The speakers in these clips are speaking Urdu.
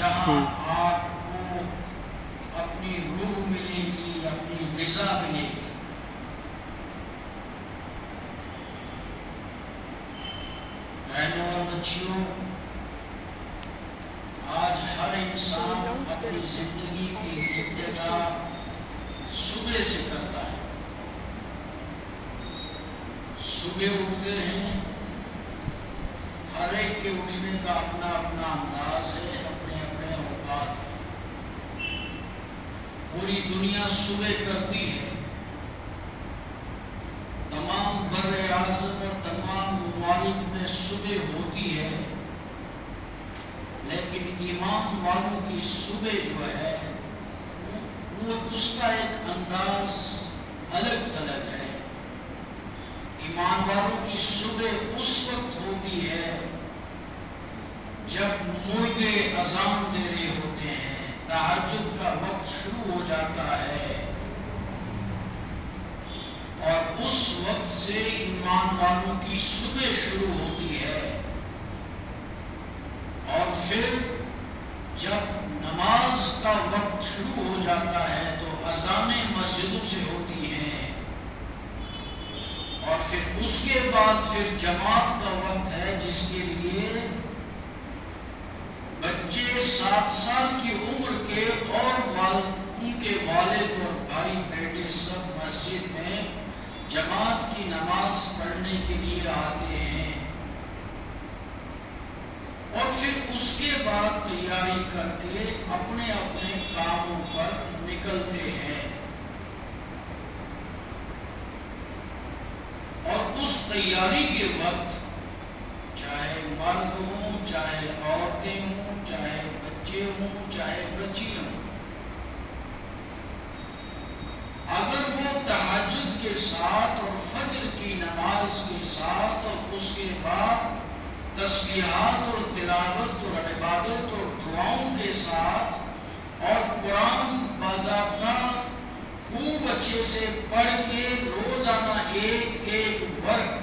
جہاں آپ کو اپنی روح ملے گی، اپنی غذا ملے گی۔ بہنوں اور بچیوں، آج ہر انسان اپنی زندگی کی ابتدا صبح سے کرتا ہے۔ صبح اٹھتے ہیں، ہر ایک کے اٹھنے کا اپنا اپنا انداز ہے، اپنے اپنے اوقات ہیں۔ پوری دنیا صبح کرتی ہے، تمام بر اعظم اور تمام ممالک میں صبح ہوتی ہے، لیکن ایمان والوں کی صبح جو ہے وہ اس کا ایک انداز الگ تھلگ ہے۔ ایمان والوں کی صبح اس وقت ہوتی ہے جب مرغے اذان دے رہے ہوتے ہیں، تہجد کا وقت شروع ہو جاتا ہے، اور اس وقت سے ایمان والوں کی صبح شروع ہوتی ہے۔ اور پھر جب نماز کا وقت شروع ہو جاتا ہے تو اذانیں مسجدوں سے ہوتی ہیں، اور پھر اس کے بعد پھر جماعت کا وقت ہے، جس کے لیے بچے 7 سال کی عمر کے اور ان کے والد اور بھائی بیٹے سب مسجد میں جماعت کی نماز پڑھنے کے لیے آتے ہیں، اور پھر اس کے بعد تیاری کر کے اپنے اپنے کاموں پر نکلتے ہیں۔ اور اس تیاری کے وقت چاہے مرد ہوں، چاہے عورتیں ہوں، چاہے بچے ہوں، چاہے بچیاں ہوں، اگر وہ تہجد کے ساتھ اور فجر کی نماز کے ساتھ اور اس کے بعد تسبیحات اور تلاوت اور عبادت اور دعاؤں کے ساتھ اور قرآن باضابطہ خوب اچھے سے پڑھ کے روزانہ ایک ایک ورق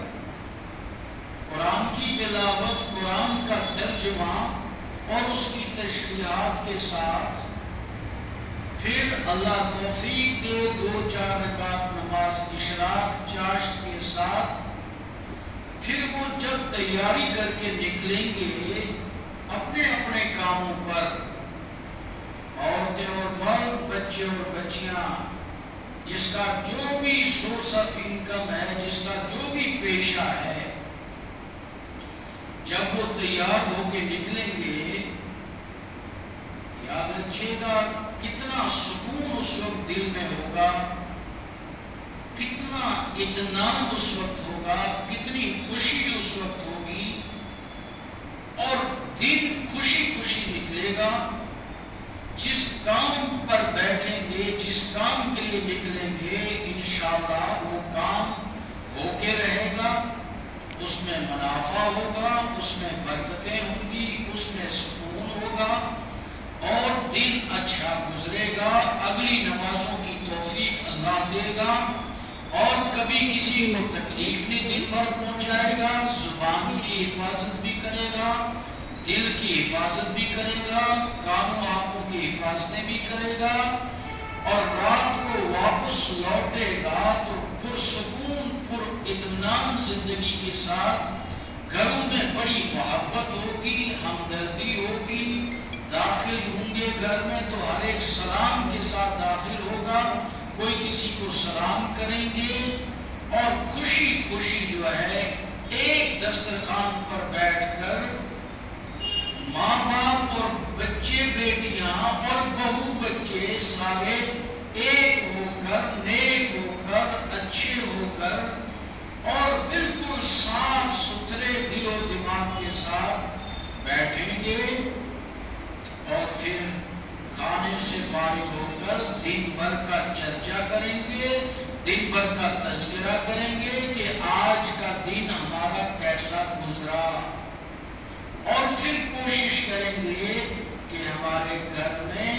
قرآن کی تلاوت، قرآن کا ترجمہ اور اس کی تشریحات کے ساتھ، پھر اللہ توفیق دے 2-4 رکعت نماز اشراق چاشت کے ساتھ، پھر وہ جب تیاری کر کے نکلیں گے اپنے اپنے کاموں پر، عورتیں اور مرد، بچے اور بچیاں، جس کا جو بھی سورس آف انکم ہے، جس کا جو بھی پیشہ ہے، جب وہ تیار ہو کے نکلیں گے، یاد رکھیے گا کتنا سکون اس وقت دل میں ہوگا، کتنا اطمینان اس وقت ہوگا، کتنی خوشی اس وقت ہوگی، اور دل خوشی خوشی نکلے گا۔ جس کام پر بیٹھیں گے، جس کام کے لیے نکلیں گے، انشاءاللہ وہ کام ہو کے رہے گا، اس میں منافع ہوگا، اس میں برکتیں ہوں گی، اس میں سکون ہوگا، اور دن اچھا گزرے گا، اگلی نمازوں کی توفیق اللہ دے گا، اور کبھی کسی کو تکلیف نہیں دن بھر پہنچائے گا، زبان کی حفاظت بھی کرے گا، دل کی حفاظت بھی کرے گا، کانوں آنکھوں کی حفاظتیں بھی کرے گا، اور رات کو واپس لوٹے گا تو پرسکون پر اطمینان زندگی کے ساتھ گھروں میں بڑی محبت ہوگی، ہمدردی ہوگی، داخل ہوں گے گھر میں تو ہر ایک سلام کے ساتھ داخل ہوگا، کوئی کسی کو سلام کریں گے، اور خوشی خوشی جو ہے ایک دسترخوان پر بیٹھ کر ماں باپ اور بچے بیٹیاں اور بہو بچے سارے ایک ہو کر، نیک ہو کر، اچھے ہو کر، اور بالکل صاف ستھرے دل و دماغ کے ساتھ بیٹھیں گے، اور پھر کھانے سے فارغ ہو کر دن بھر کا چرچا کریں گے، دن بھر کا تذکرہ کریں گے کہ آج کا دن ہمارا کیسا گزرا، اور پھر کوشش کریں گے کہ ہمارے گھر میں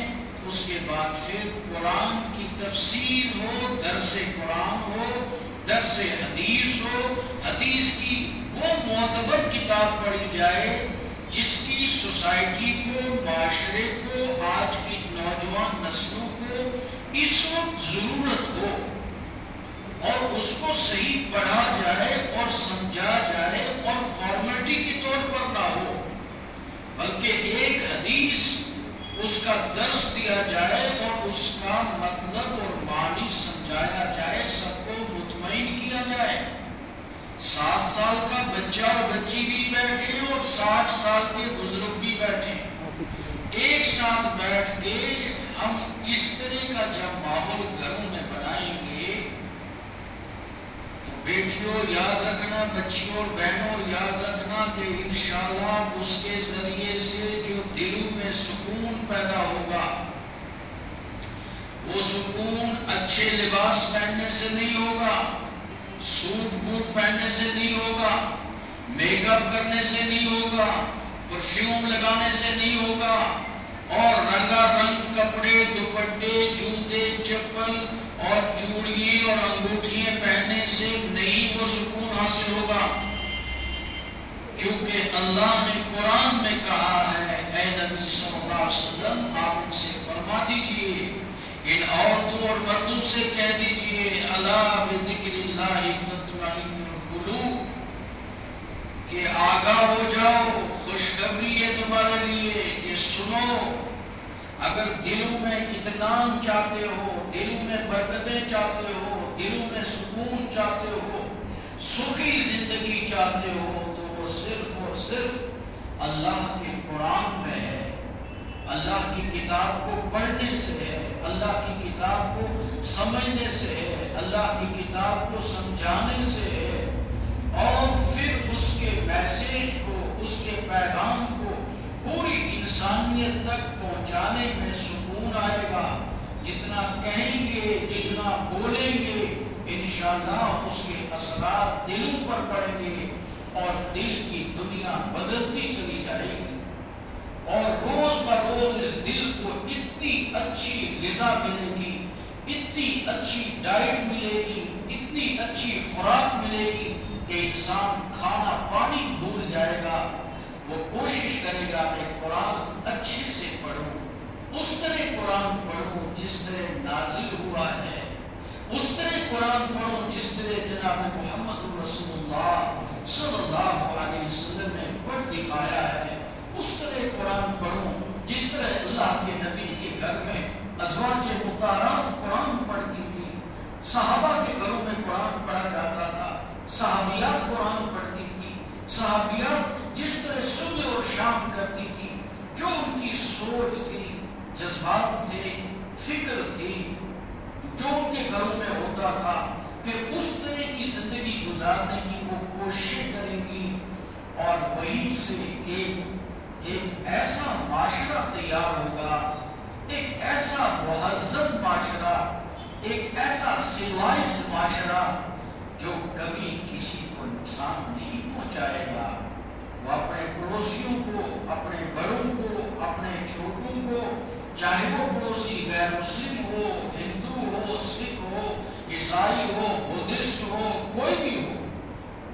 اس کے بعد پھر قرآن کی تفسیر ہو، درس قرآن ہو، درس حدیث ہو، حدیث کی وہ معتبر کتاب پڑھی جائے جس کی سوسائٹی کو، معاشرے کو، آج کی نوجوان نسلوں کو اس وقت ضرورت ہو اور اس کو صحیح پڑھا جائے اور سمجھا جائے اور فارمیلٹی کے طور پر نہ ہو، بلکہ ایک حدیث اس کا درس دیا جائے اور اس کا مطلب اور معنی سمجھایا جائے، سب کو مطمئن کیا جائے۔ 7 سال کا بچہ اور بچی بھی بیٹھے اور 60 سال کے بزرگ بھی بیٹھے، ایک ساتھ بیٹھ کے ہم اس طرح کا جب ماحول گھروں میں بنائیں گے تو بیٹیوں یاد رکھنا، بچیوں اور بہنوں یاد رکھنا کہ انشاءاللہ اس کے ذریعے سے جو دلوں میں سکون پیدا ہوگا، وہ سکون اچھے لباس پہننے سے نہیں ہوگا، سوٹ بوٹ پہننے سے نہیں ہوگا، میک اپ کرنے سے نہیں ہوگا، پرفیوم لگانے سے نہیں ہوگا، اور رنگا رنگ کپڑے، دوپٹے، جوتے، چپل اور چوڑی اور انگوٹھیاں پہننے سے نہیں وہ سکون حاصل ہوگا، کیونکہ اللہ نے قرآن میں کہا ہے، اے نبی صلی اللہ علیہ وسلم آپ ان سے فرما دیجئے، ان عورتوں اور مردوں سے کہہ دیجئے، الا بذکر اللہ تطمئن القلوب، کہ آگاہ ہو جاؤ، خوشخبری ہے تمہارے لیے کہ سنو، اگر دلوں میں اطمینان چاہتے ہو، دلوں میں برکتیں چاہتے ہو، دلوں میں سکون چاہتے ہو، سخی زندگی چاہتے ہو، تو وہ صرف اور صرف اللہ کے قرآن میں ہے، اللہ کی کتاب کو پڑھنے سے ہے، اللہ کی کتاب کو سمجھنے سے ہے، اللہ کی کتاب کو سمجھانے سے ہے، اور پھر اس کے میسیج کو، اس کے پیغام کو پوری انسانیت تک پہنچانے میں سکون آئے گا۔ جتنا کہیں گے، جتنا بولیں گے، انشاءاللہ اس کے اثرات دلوں پر پڑیں گے اور دل کی دنیا بدلتی چلی جائے گی، اور روز بروز اس دل کو اتنی اچھی غذا ملے گی، اتنی اچھی ڈائٹ ملے گی، اتنی اچھی خوراک ملے گی کہ انسان کھانا پانی بھول جائے گا، وہ کوشش کرے گا کہ قرآن اچھے سے پڑھوں، اس طرح قرآن پڑھوں جس طرح نازل ہوا ہے، اس طرح قرآن پڑھوں جس طرح جناب محمد رسول اللہ صلی اللہ علیہ وسلم نے پڑھ دکھایا ہے، اس طرح قرآن پڑھوں جس طرح اللہ کے نبی کے گھر میں ازواج مطہرات قرآن پڑھتی تھی، صحابہ کے گھروں میں قرآن پڑھا جاتا تھا، صحابیات قرآن پڑھتی تھی، صحابیات جس طرح صبح اور شام کرتی تھی، جو ان کی سوچ تھی، جذبات تھے، فکر تھی، جو ان کے گھروں میں ہوتا تھا، پھر اس طرح کی زندگی گزارنے کی وہ کوشش کریں گی، اور وہیں سے ایک ایسا معاشرہ تیار ہوگا، ایک ایسا مہذب معاشرہ، ایک ایسا سوائز معاشرہ جو کبھی کسی کو نقصان نہیں پہنچائے گا، وہ اپنے پڑوسیوں کو، اپنے بڑوں کو، اپنے چھوٹوں کو، چاہے وہ پڑوسی غیر مسلم ہو، ہندو ہو، سکھ ہو، عیسائی ہو، بدھسٹ ہو، کوئی بھی ہو،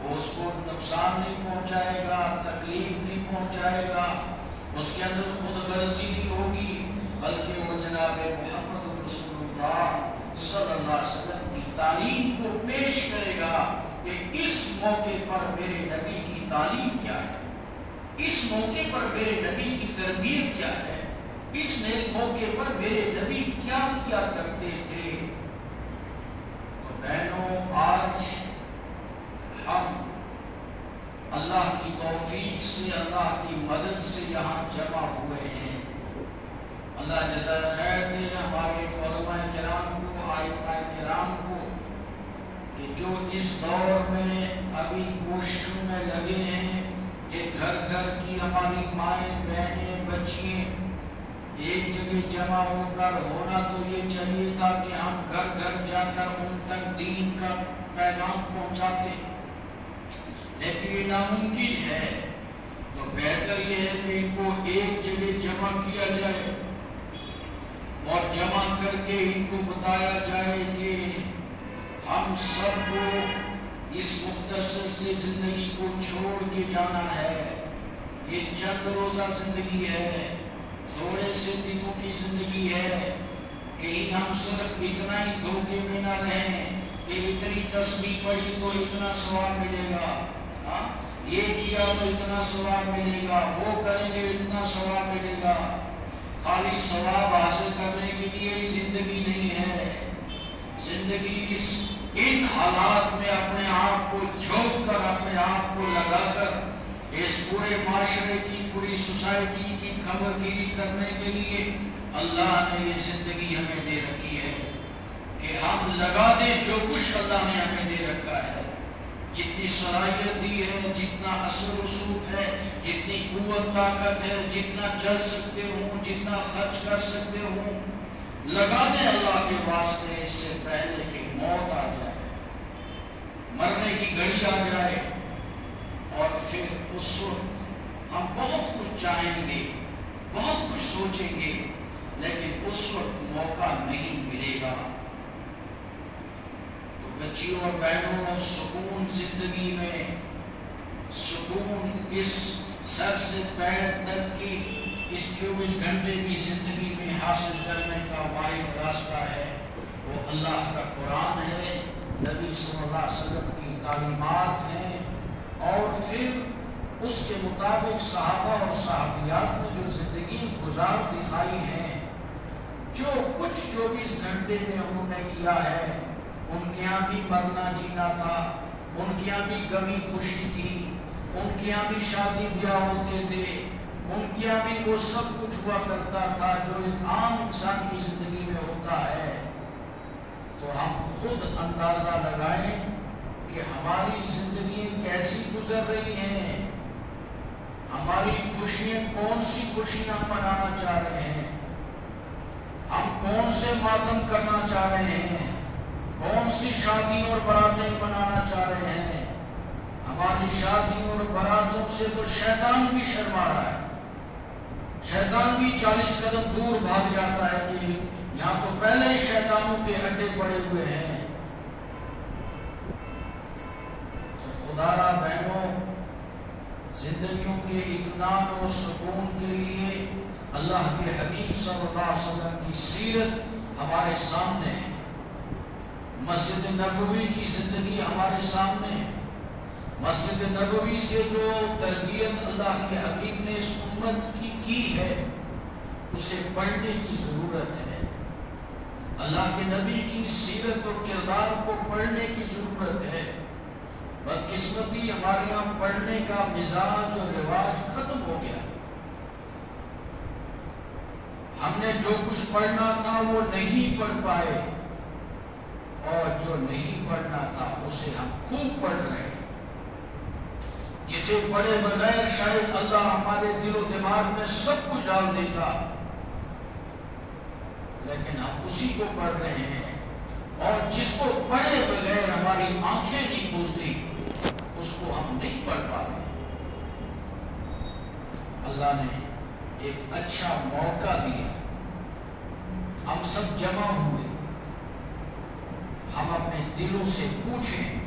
وہ اس کو نقصان نہیں پہنچائے گا، تکلیف نہیں پہنچائے گا، اس کے اندر خود غرضی نہیں ہوگی، بلکہ وہ جناب محمد رسول اللہ صلی اللہ علیہ وسلم کی تعلیم کو پیش کرے گا کہ اس موقع پر میرے نبی کی تعلیم کیا ہے، اس موقع پر میرے نبی کی تربیت کیا ہے، اس موقع پر میرے نبی کیا کیا کرتے تھے۔ تو بہنوں، آج ہم اللہ کی توفیق سے، اللہ کی مدد سے یہاں جمع ہوئے ہیں۔ اللہ جزائے خیر دے ہمارے علماء کرام کو، ائمہ کرام کو، کہ جو اس دور میں ابھی کوششوں میں لگے ہیں کہ گھر گھر کی ہماری مائیں، بہنیں، بچیاں ایک جگہ جمع ہو کر، ہونا تو یہ چاہیے تھا کہ ہم گھر گھر جا کر ان تک دین کا پیغام پہنچاتے، لیکن یہ ناممکن ہے۔ تو بہتر یہ ہے کہ ان کو ایک جگہ جمع کیا جائے اور جمع کر کے ان کو بتایا جائے کہ ہم سب کو اس مختصر سے زندگی کو چھوڑ کے جانا ہے، یہ چند روزہ زندگی ہے، تھوڑے سے دنوں کی زندگی ہے، کہیں ہم صرف اتنا ہی دھوکے میں نہ رہیں کہ اتنی تسبیح پڑھی تو اتنا ثواب ملے گا، یہ کیا تو اتنا ثواب ملے گا، وہ کریں گے اتنا ثواب ملے گا۔ خالی ثواب حاصل کرنے کے لیے ہی زندگی نہیں ہے۔ زندگی ان حالات میں اپنے آپ کو جھونک کر، اپنے آپ کو لگا کر اس پورے معاشرے کی، پوری سوسائٹی کی خبر گیری کرنے کے لیے اللہ نے یہ زندگی ہمیں دے رکھی ہے کہ ہم لگا دیں جو کچھ اللہ نے ہمیں دے رکھا ہے، جتنی صلاحیت دی ہے، جتنا اثر رسوخ ہے، جتنی قوت طاقت ہے، جتنا چل سکتے ہوں، جتنا خرچ کر سکتے ہوں، لگا دیں اللہ کے واسطے، اس سے پہلے کہ موت آ جائے، مرنے کی گھڑی آ جائے، اور پھر اس وقت ہم بہت کچھ چاہیں گے، بہت کچھ سوچیں گے، لیکن اس وقت موقع نہیں ملے گا۔ تو بچیوں اور بہنوں، سکون زندگی میں، سکون اس سر سے پیر تک کی اس 24 گھنٹے کی زندگی میں حاصل کرنے کا واحد راستہ ہے وہ اللہ کا قرآن ہے، نبی صلی اللہ علیہ وسلم کی تعلیمات ہیں، اور پھر اس کے مطابق صحابہ اور صحابیات نے جو زندگی گزار دکھائی ہے، جو کچھ 24 گھنٹے میں انہوں نے کیا ہے، ان کے یہاں بھی مرنا جینا تھا، ان کے یہاں بھی غمی خوشی تھی، ان کے یہاں بھی شادی بیاہ ہوتے تھے، ان کے یہاں بھی وہ سب کچھ ہوا کرتا تھا جو ایک عام انسان کی زندگی میں ہوتا ہے۔ تو ہم خود اندازہ لگائیں کہ ہماری زندگی کیسی گزر رہی ہیں، ہماری خوشیاں کون سی خوشیاں منانا چاہ رہے ہیں، ہم کون سے ماتم کرنا چاہ رہے ہیں، کون سی شادی اور براتیں منانا چاہ رہے ہیں۔ ہماری شادیوں اور براتوں سے تو شیطان بھی شرما رہا ہے، شیطان بھی 40 قدم دور بھاگ جاتا ہے کہ یہاں تو پہلے ہی شیطانوں کے اڈے پڑے ہوئے ہیں۔ تو خدارا بہنوں، زندگیوں کے اطمینان اور سکون کے لیے اللہ کے حبیب صلی اللہ علیہ وسلم کی سیرت ہمارے سامنے ہے، مسجد نبوی کی زندگی ہمارے سامنے ہے۔ مسجد نبوی سے جو تربیت اللہ کے حبیب نے اس امت کی ہے، اسے پڑھنے کی ضرورت ہے۔ اللہ کے نبی کی سیرت اور کردار کو پڑھنے کی ضرورت ہے۔ بدقسمتی ہمارے یہاں پڑھنے کا مزاج اور رواج ختم ہو گیا۔ ہم نے جو کچھ پڑھنا تھا وہ نہیں پڑھ پائے، اور جو نہیں پڑھنا تھا اسے ہم خوب پڑھ رہے ہیں، جسے پڑھے بغیر شاید اللہ ہمارے دل و دماغ میں سب کچھ ڈال دیتا، لیکن ہم اسی کو پڑھ رہے ہیں، اور جس کو پڑھے بغیر ہماری آنکھیں نہیں کھلتی اس کو ہم نہیں پڑھ پا رہے۔ اللہ نے ایک اچھا موقع دیا، ہم سب جمع ہوئے، ہم اپنے دلوں سے پوچھیں۔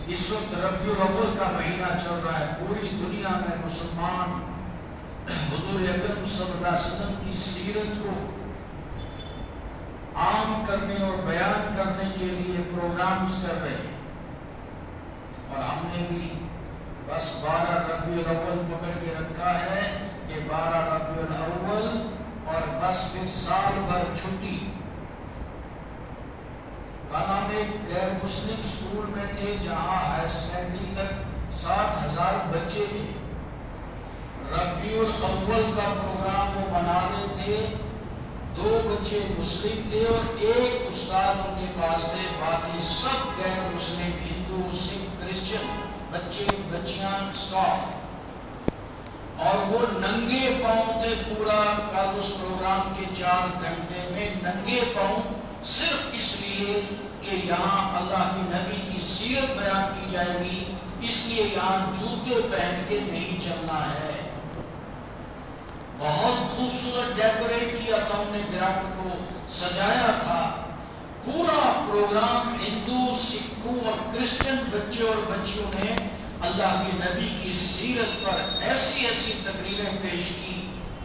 اس وقت ربیع الاول کا مہینہ چل رہا ہے، پوری دنیا میں مسلمان حضور اکرم صلی اللہ علیہ وسلم کی سیرت کو عام کرنے اور بیان کرنے کے لیے پروگرامز کر رہے ہیں، اور ہم نے بھی بس 12 ربیع الاول پکڑ کے رکھا ہے کہ 12 ربیع الاول اور بس پھر سال بھر چھٹی۔ کل ہم ایک غیر مسلم اسکول میں تھے جہاں ہائر سیکنڈری تک 7000 بچے تھے۔ ربیع الاول کا پروگرام وہ منا رہے تھے، 2 بچے مسلم تھے اور ایک استاد ان کے پاس تھے، باقی سب غیر مسلم، ہندو، سکھ، کرسچن، بچے بچیاں، اسٹاف، اور وہ ننگے پاؤں تھے پورا کل اس پروگرام کے 4 گھنٹے میں، ننگے پاؤں، صرف اس لیے کہ یہاں اللہ کے نبی کی سیرت بیان کی جائے گی، اس لیے یہاں جوتے پہن کے نہیں چلنا ہے۔ بہت خوبصورت ڈیکوریٹ کیا تھا انہوں نے، گراؤنڈ کو سجایا تھا، پورا پروگرام ہندو، سکھوں اور کرسچن بچے اور بچیوں نے اللہ کے نبی کی سیرت پر ایسی ایسی تقریریں پیش کی،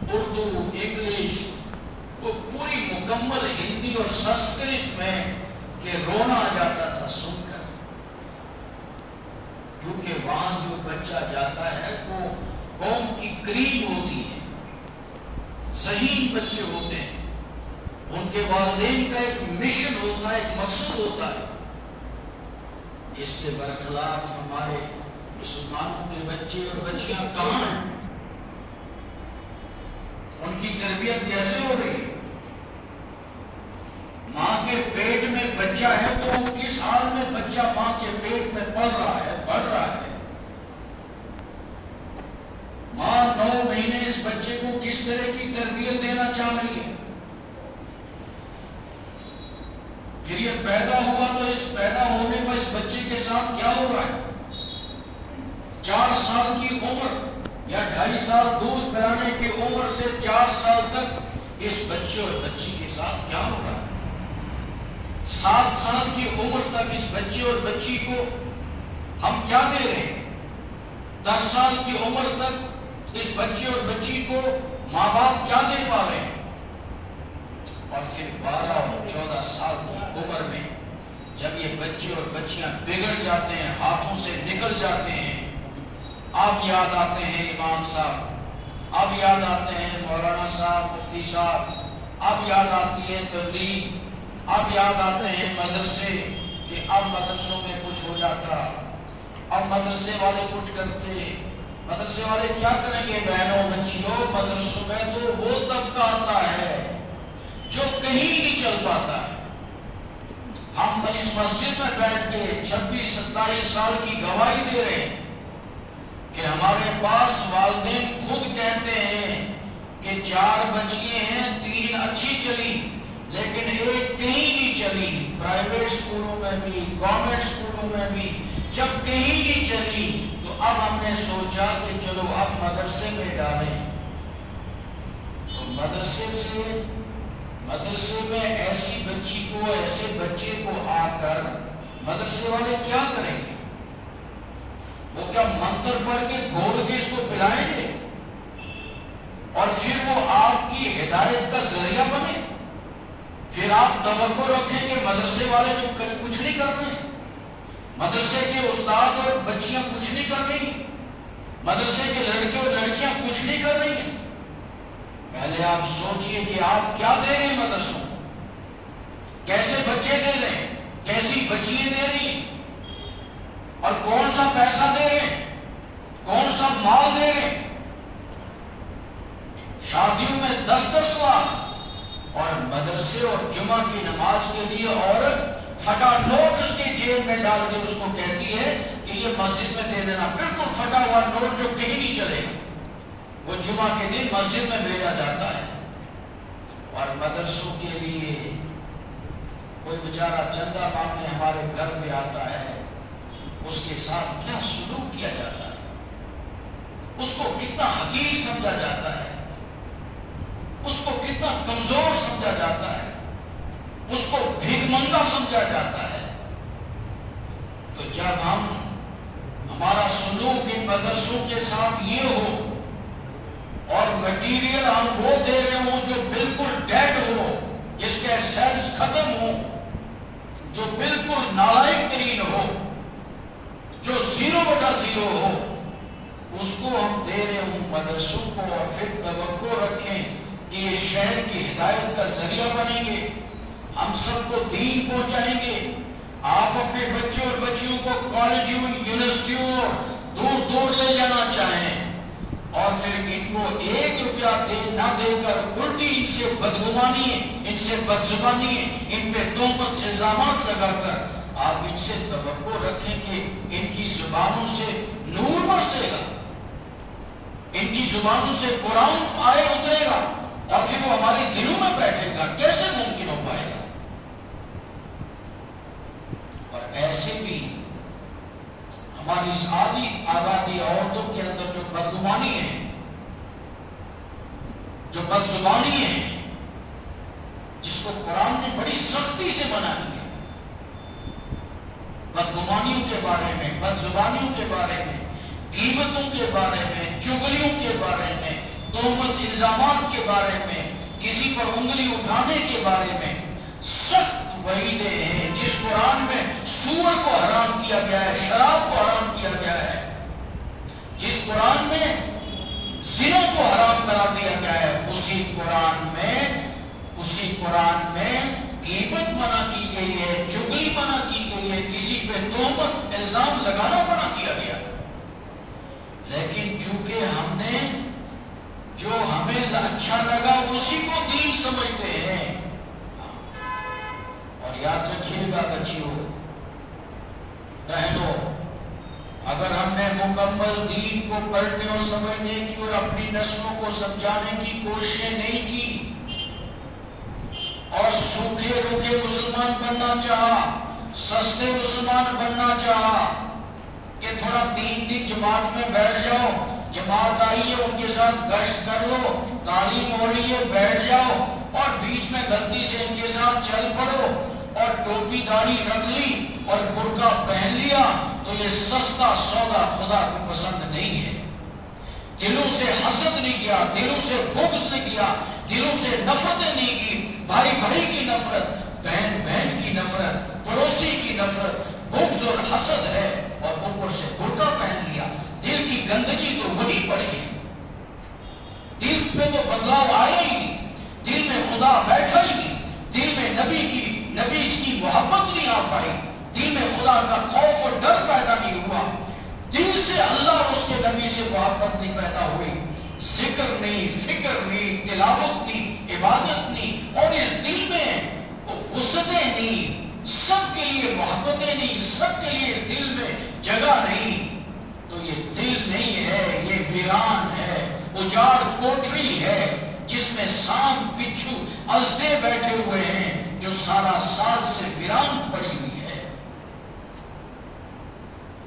اردو، انگلش، وہ پوری مکمل ہندی اور سنسکرت میں، کہ رونا آ جاتا تھا سن کر، کیونکہ وہاں جو بچہ جاتا ہے وہ قوم کی کریم ہوتی ہے، ذہین بچے ہوتے ہیں، ان کے والدین کا ایک مشن ہوتا ہے، ایک مقصد ہوتا ہے۔ اس کے برخلاف ہمارے مسلمانوں کے بچے اور بچیاں کہاں ہیں؟ ان کی تربیت کیسے ہو رہی ہے؟ ماں کے پیٹ میں بچہ ہے تو کس حال میں بچہ ماں کے پیٹ میں پل رہا ہے، بڑھ رہا ہے؟ ماں 9 مہینے اس بچے کو کس طرح کی تربیت دینا چاہ رہی ہے؟ پھر یہ پیدا ہوا تو اس پیدا ہونے پر اس بچے کے ساتھ کیا ہو رہا ہے؟ 4 سال کی عمر یا 2.5 سال دودھ پلانے کی عمر سے 4 سال تک اس بچے اور بچی کے ساتھ کیا ہو رہا ہے؟ 7 سال کی عمر تک اس بچے اور بچی کو ہم کیا دے رہے ہیں؟ 10 سال کی عمر تک اس بچے اور بچی کو ماں باپ کیا دے پا رہے ہیں؟ اور پھر 12 اور 14 سال کی عمر میں جب یہ بچے اور بچیاں بگڑ جاتے ہیں، ہاتھوں سے نکل جاتے ہیں، اب یاد آتے ہیں امام صاحب، اب یاد آتے ہیں مولانا صاحب، مفتی صاحب، اب یاد آتی ہے تبلیغ، اب یاد آتے ہیں مدرسے، کہ اب مدرسوں میں کچھ ہو جاتا، اب مدرسے والے کچھ کرتے۔ مدرسے والے کیا کریں گے بہنوں بچیوں؟ مدرسوں میں تو وہ طبقہ آتا ہے جو کہیں نہیں چل پاتا ہے۔ ہم اس مسجد میں بیٹھ کے 26-27 سال کی گواہی دے رہے ہیں کہ ہمارے پاس والدین خود کہتے ہیں کہ 4 بچیاں ہیں، 3 اچھی چلی لیکن ایک کہیں نہیں چلی، پرائیویٹ سکولوں میں بھی، گورنمنٹ سکولوں میں بھی، جب کہیں نہیں چلی تو اب ہم نے سوچا کہ چلو اب مدرسے میں ڈالیں۔ تو مدرسے میں ایسی بچی کو، ایسے بچے کو آ کر مدرسے والے کیا کریں گے؟ وہ کیا منتر پڑھ کے گھول کے اس کو پلائیں گے اور پھر وہ آپ کی ہدایت کا ذریعہ بنے؟ پھر آپ توقع رکھیں کہ مدرسے والے جو کچھ نہیں کر رہے ہیں، مدرسے کے استاد اور بچیاں کچھ نہیں کر رہی ہیں، مدرسے کے لڑکے اور لڑکیاں کچھ نہیں کر رہی ہیں؟ پہلے آپ سوچئے کہ آپ کیا دے رہے ہیں مدرسوں، کیسے بچے دے رہے ہیں، کیسی بچیاں دے رہی ہیں، اور کون سا پیسہ دے رہے ہیں، کون سا مال دے رہے ہیں۔ شادیوں میں 10-10 لاکھ، اور مدرسے اور جمعہ کی نماز کے لیے عورت پھٹا نوٹ اس کے جیب میں ڈال کے اس کو کہتی ہے کہ یہ مسجد میں دے دینا، بالکل پھٹا ہوا نوٹ جو کہیں نہیں چلے گا، وہ جمعہ کے دن مسجد میں بھیجا جاتا ہے۔ اور مدرسوں کے لیے کوئی بیچارہ چندہ مانگنے ہمارے گھر میں آتا ہے، اس کے ساتھ کیا سلوک کیا جاتا ہے، اس کو کتنا حقیر سمجھا جاتا ہے، اس کو کتنا کمزور سمجھا جاتا ہے، اس کو بھیک منگا سمجھا جاتا ہے۔ تو جب ہمارا سلوک ان مدرسوں کے ساتھ یہ ہو اور مٹیریل ہم وہ دے رہے ہوں جو بالکل ڈیڈ ہو، جس کے سیلز ختم ہو، جو بالکل نالائق ترین ہو، جو 0/0 ہو، اس کو ہم دے رہے ہوں مدرسوں کو، اور پھر توقع رکھیں کہ یہ شہر کی ہدایت کا ذریعہ بنیں گے، ہم سب کو دین پہنچائیں گے۔ آپ اپنے بچوں اور بچیوں کو کالجوں، یونیورسٹیوں دور دور لے جانا چاہیں، اور پھر ان کو 1 روپیہ نہ دے کر الٹی ان سے بدگمانی ہے، ان سے بدزبانی ہے، ان پہ تہمت الزامات لگا کر آپ ان سے توقع رکھیں کہ ان کی زبانوں سے نور برسے گا، ان کی زبانوں سے قرآن آئے اترے گا، اور پھر وہ ہمارے دلوں میں بیٹھے گا۔ کیسے ممکن ہو پائے گا؟ اور ایسے بھی ہماری اس آبادی عورتوں کے اندر جو بدگمانی ہے، جو بدزبانی ہے، جس کو قرآن نے بڑی سختی سے منع کیا، بدگمانیوں کے بارے میں، بدزبانیوں کے بارے میں، غیبتوں کے بارے میں، چغلیوں کے بارے میں، تہمت الزامات کے بارے میں، کسی پر انگلی اٹھانے کے بارے میں سخت وعیدیں ہیں۔ جس قرآن میں سور کو حرام کیا گیا ہے، شراب کو حرام کیا گیا ہے، جس قرآن میں زنا کو حرام قرار دیا گیا ہے، اسی قرآن میں غیبت منع کی گئی ہے، چغلی منع کی گئی ہے، کسی پہ تہمت الزام لگانا منع کیا گیا۔ لیکن چونکہ ہم نے جو ہمیں اچھا لگا اسی کو دین سمجھتے ہیں۔ اور یاد رکھیے گا بچیوں، بہنوں، اگر ہم نے مکمل دین کو پڑھنے اور سمجھنے کی اور اپنی نسلوں کو سمجھانے کی کوششیں نہیں کی اور سوکھے روکھے مسلمان بننا چاہا، سستے مسلمان بننا چاہا کہ تھوڑا 3 دن جماعت میں بیٹھ جاؤ، جماعت آئی ہے ان کے ساتھ گشت کر لو، تعلیم ہو رہی ہے بیٹھ جاؤ، اور بیچ میں غلطی سے ان کے ساتھ چل پڑو اور ٹوپی داڑھی رکھ لی اور برقع پہن لیا، تو یہ سستا سودا خدا کو پسند نہیں ہے۔ دلوں سے حسد نہیں کیا، دلوں سے بغض نہیں کیا، دلوں سے نفرتیں نہیں کی، بھائی بھائی کی نفرت، بہن بہن کی نفرت، پڑوسی کی نفرت، بغض اور حسد ہے، اور اوپر سے برقع پہن لیا۔ دل کی گندگی تو وہی پڑی ہے، دل پہ تو بدلاؤ آیا ہی نہیں، دل میں خدا بیٹھا ہی نہیں، دل میں نبی کی محبت نہیں آ پائی، دل میں خدا کا خوف اور ڈر پیدا نہیں ہوا، دل سے اللہ اور اس کے نبی سے محبت نہیں پیدا ہوئی، ذکر نہیں، فکر نہیں، تلاوت نہیں، عبادت نہیں، اور اس دل میں وسعتیں نہیں، سب کے لیے محبتیں نہیں، سب کے لیے دل میں جگہ نہیں، تو یہ دل نہیں ہے، یہ ویران ہے، اجاڑ کوٹری ہے، جس میں سانپ بچھو الزے بیٹھے ہوئے ہیں، جو سارا سال سے ویران پڑی ہوئی ہے۔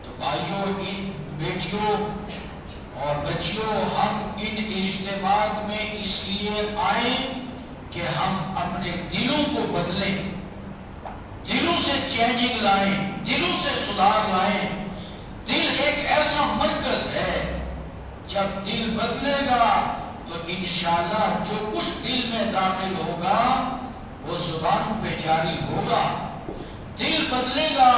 تو بھائیوں، ان بیٹیوں اور بچیوں، ہم ان اجتماعات میں اس لیے آئیں کہ ہم اپنے دلوں کو بدلیں، دلوں سے چینجنگ لائیں، دلوں سے سدھار لائیں۔ دل ایک ایسا مرکز ہے، جب دل بدلے گا تو انشاءاللہ جو کچھ دل میں داخل ہوگا وہ زبان پہ جاری ہوگا۔ دل بدلے گا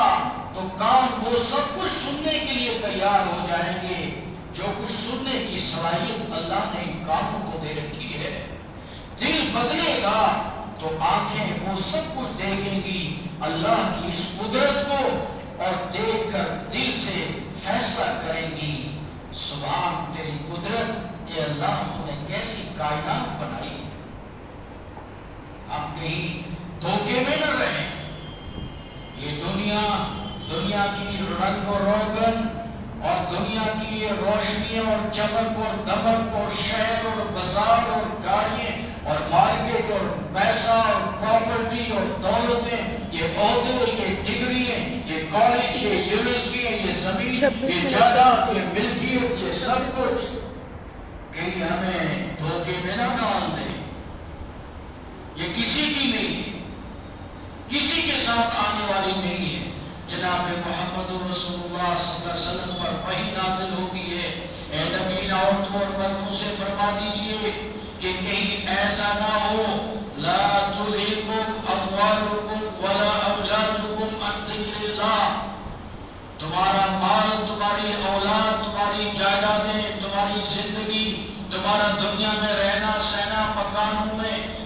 تو کان وہ سب کچھ سننے کے لیے تیار ہو جائیں گے جو کچھ سننے کی صلاحیت اللہ نے ان کانوں کو دے رکھی ہے۔ دل بدلے گا تو آنکھیں وہ سب کچھ دیکھیں گی اللہ کی اس قدرت کو، اور دیکھ کر دل سے فیصلہ کریں گی، سبحان تیری قدرت، اے اللہ تو نے کیسی کائنات بنائی ہے۔ ہم کہیں دھوکے میں نہ رہیں، یہ دنیا کی رنگ و روگن اور دنیا کی یہ روشنی اور چمک اور دمک اور شہر اور بازار اور گاڑیاں اور مارکیٹ اور پیسہ اور پراپرٹی اور دولتیں، یہ عہدے، یہ ڈگریاں، یہ کالج، یہ یونیورسٹی، یہ زمین، یہ جائیداد، یہ ملکیت، یہ سب کچھ کہیں ہمیں دھوکے میں نہ ڈال دیں۔ یہ کسی کی نہیں ہے، کسی کے ساتھ آنے والی نہیں ہے۔ جناب محمد رسول اللہ صلی اللہ علیہ وسلم پر وحی نازل ہوتی ہے، اے نبی، عورتوں اور مردوں سے فرما دیجئے کہ کہیں ایسا نہ ہو، لا تلہکم اموالکم ولا اولادکم عن ذکر اللہ، تمہارا مال، تمہاری اولاد، تمہاری جائیدادیں، تمہاری زندگی، تمہارا دنیا میں رہنا سہنا،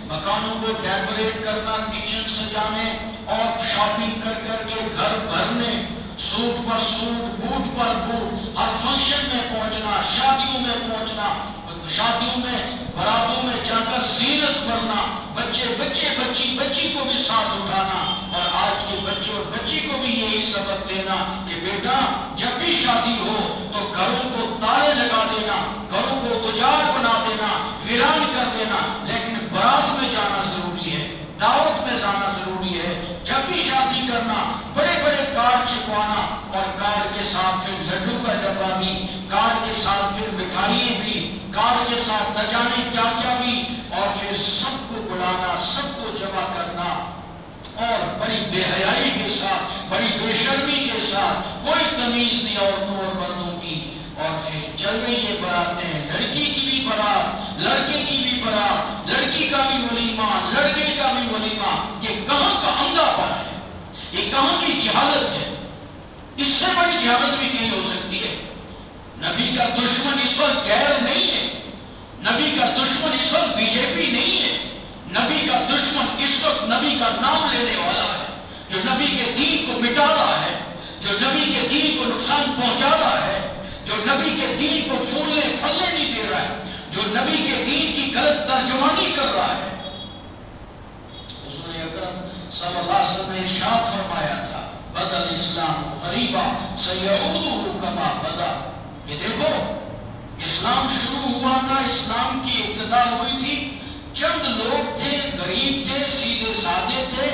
مکانوں کو ڈیکوریٹ کرنا، کچن سجانے اور شاپنگ کر کر کے گھر بھرنے، سوٹ پر سوٹ، بوٹ پر بوٹ، ہر فنکشن میں پہنچنا، شادیوں میں پہنچنا، شادیوں میں براتوں میں جا کر زینت بھرنا، بچی کو بھی ساتھ اٹھانا، اور آج کے بچوں اور بچی کو بھی یہی سبق دینا کہ بیٹا جب بھی شادی ہو تو گھروں کو تالے لگا دینا، گھروں کو اجاڑ بنا دینا، ویران کر دینا، لیکن برات میں جانا ضروری ہے، دعوت میں جانا ضروری ہے۔ جب بھی شادی کرنا بڑے بڑے کارڈ چھپوانا، اور کارڈ کے ساتھ پھر لڈو کا ڈبہ بھی، کارڈ کے ساتھ پھر مٹھائیاں بھی، کارڈ کے ساتھ نہ جانے کیا کیا بھی، اور پھر سب کو بلانا، سب کو جمع کرنا، اور بڑی بے حیائی کے ساتھ، بڑی بے شرمی کے ساتھ، کوئی تمیز نہیں عورتوں اور مردوں کی، اور پھر چل رہی ہے براتیں، لڑکی کی بھی برات، لڑکے کی بھی برات، لڑکی کا بھی ولیمہ، لڑکے کا بھی ولیمہ۔ یہ کہاں کا عمدہ پن ہے، یہ کہاں کی جہالت ہے؟ اس سے بڑی جہالت بھی کہیں ہو سکتی ہے؟ نبی کا دشمن اس وقت غیر نہیں ہے، نبی کا دشمن اس وقت بی جے پی نہیں ہے، نبی کا دشمن اس وقت نبی کا نام لینے والا ہے، جو نبی کے دین کو مٹا رہا ہے، جو نبی کے دین کو نقصان پہنچا رہا ہے، جو نبی کے دین کو پھولنے پھلنے نہیں دے رہا ہے، جو نبی کے دین کی غلط ترجمانی کر رہا ہے۔ حضور اکرم صلی اللہ علیہ وسلم نے ارشاد فرمایا تھا، بدل اسلام غریبا سیعودہ کما بدا۔ یہ دیکھو، اسلام شروع ہوا تھا، اسلام کی ابتدا ہوئی تھی، چند لوگ تھے، غریب تھے، سیدھے سادے تھے،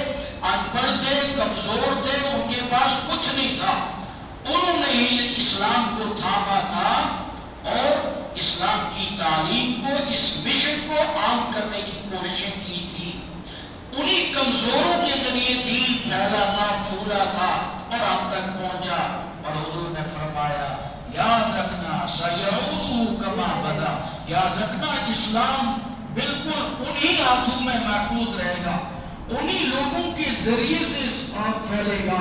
ان پڑھ تھے، کمزور تھے، ان کے پاس کچھ نہیں تھا، انہوں نے ہی اسلام کو تھاما تھا اور اسلام کی تعلیم کو، اس مشن کو عام کرنے کی کوششیں کی تھی۔ انہی کمزوروں کے ذریعے دین پھیلا تھا، پھولا تھا اور ہم تک پہنچا۔ اور حضور نے فرمایا، یاد رکھنا سیعودہ کما بدا، یاد رکھنا اسلام بالکل انہی ہاتھوں میں محفوظ رہے گا، انہی لوگوں کے ذریعے سے اس بات پھیلے گا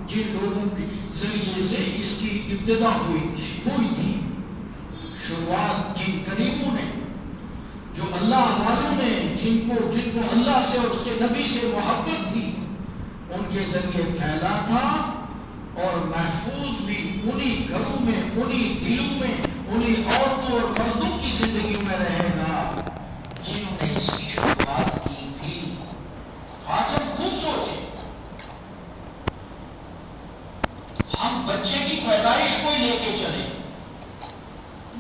جن لوگوں کے ذریعے سے اس کی ابتدا ہوئی تھی۔ شروعات جن قریبوں نے، جو اللہ والوں نے، جن کو اللہ سے اور اس کے نبی سے محبت تھی، ان کے ذریعے پھیلا تھا اور محفوظ بھی انہی گھروں میں، انہی دلوں میں، انہی عورتوں اور مردوں کی زندگی میں رہے گا جنہوں نے اس کی شروعات کی تھی۔ آج ہم خود سوچیں، ہم بچے کی پیدائش کو لے کے چلے،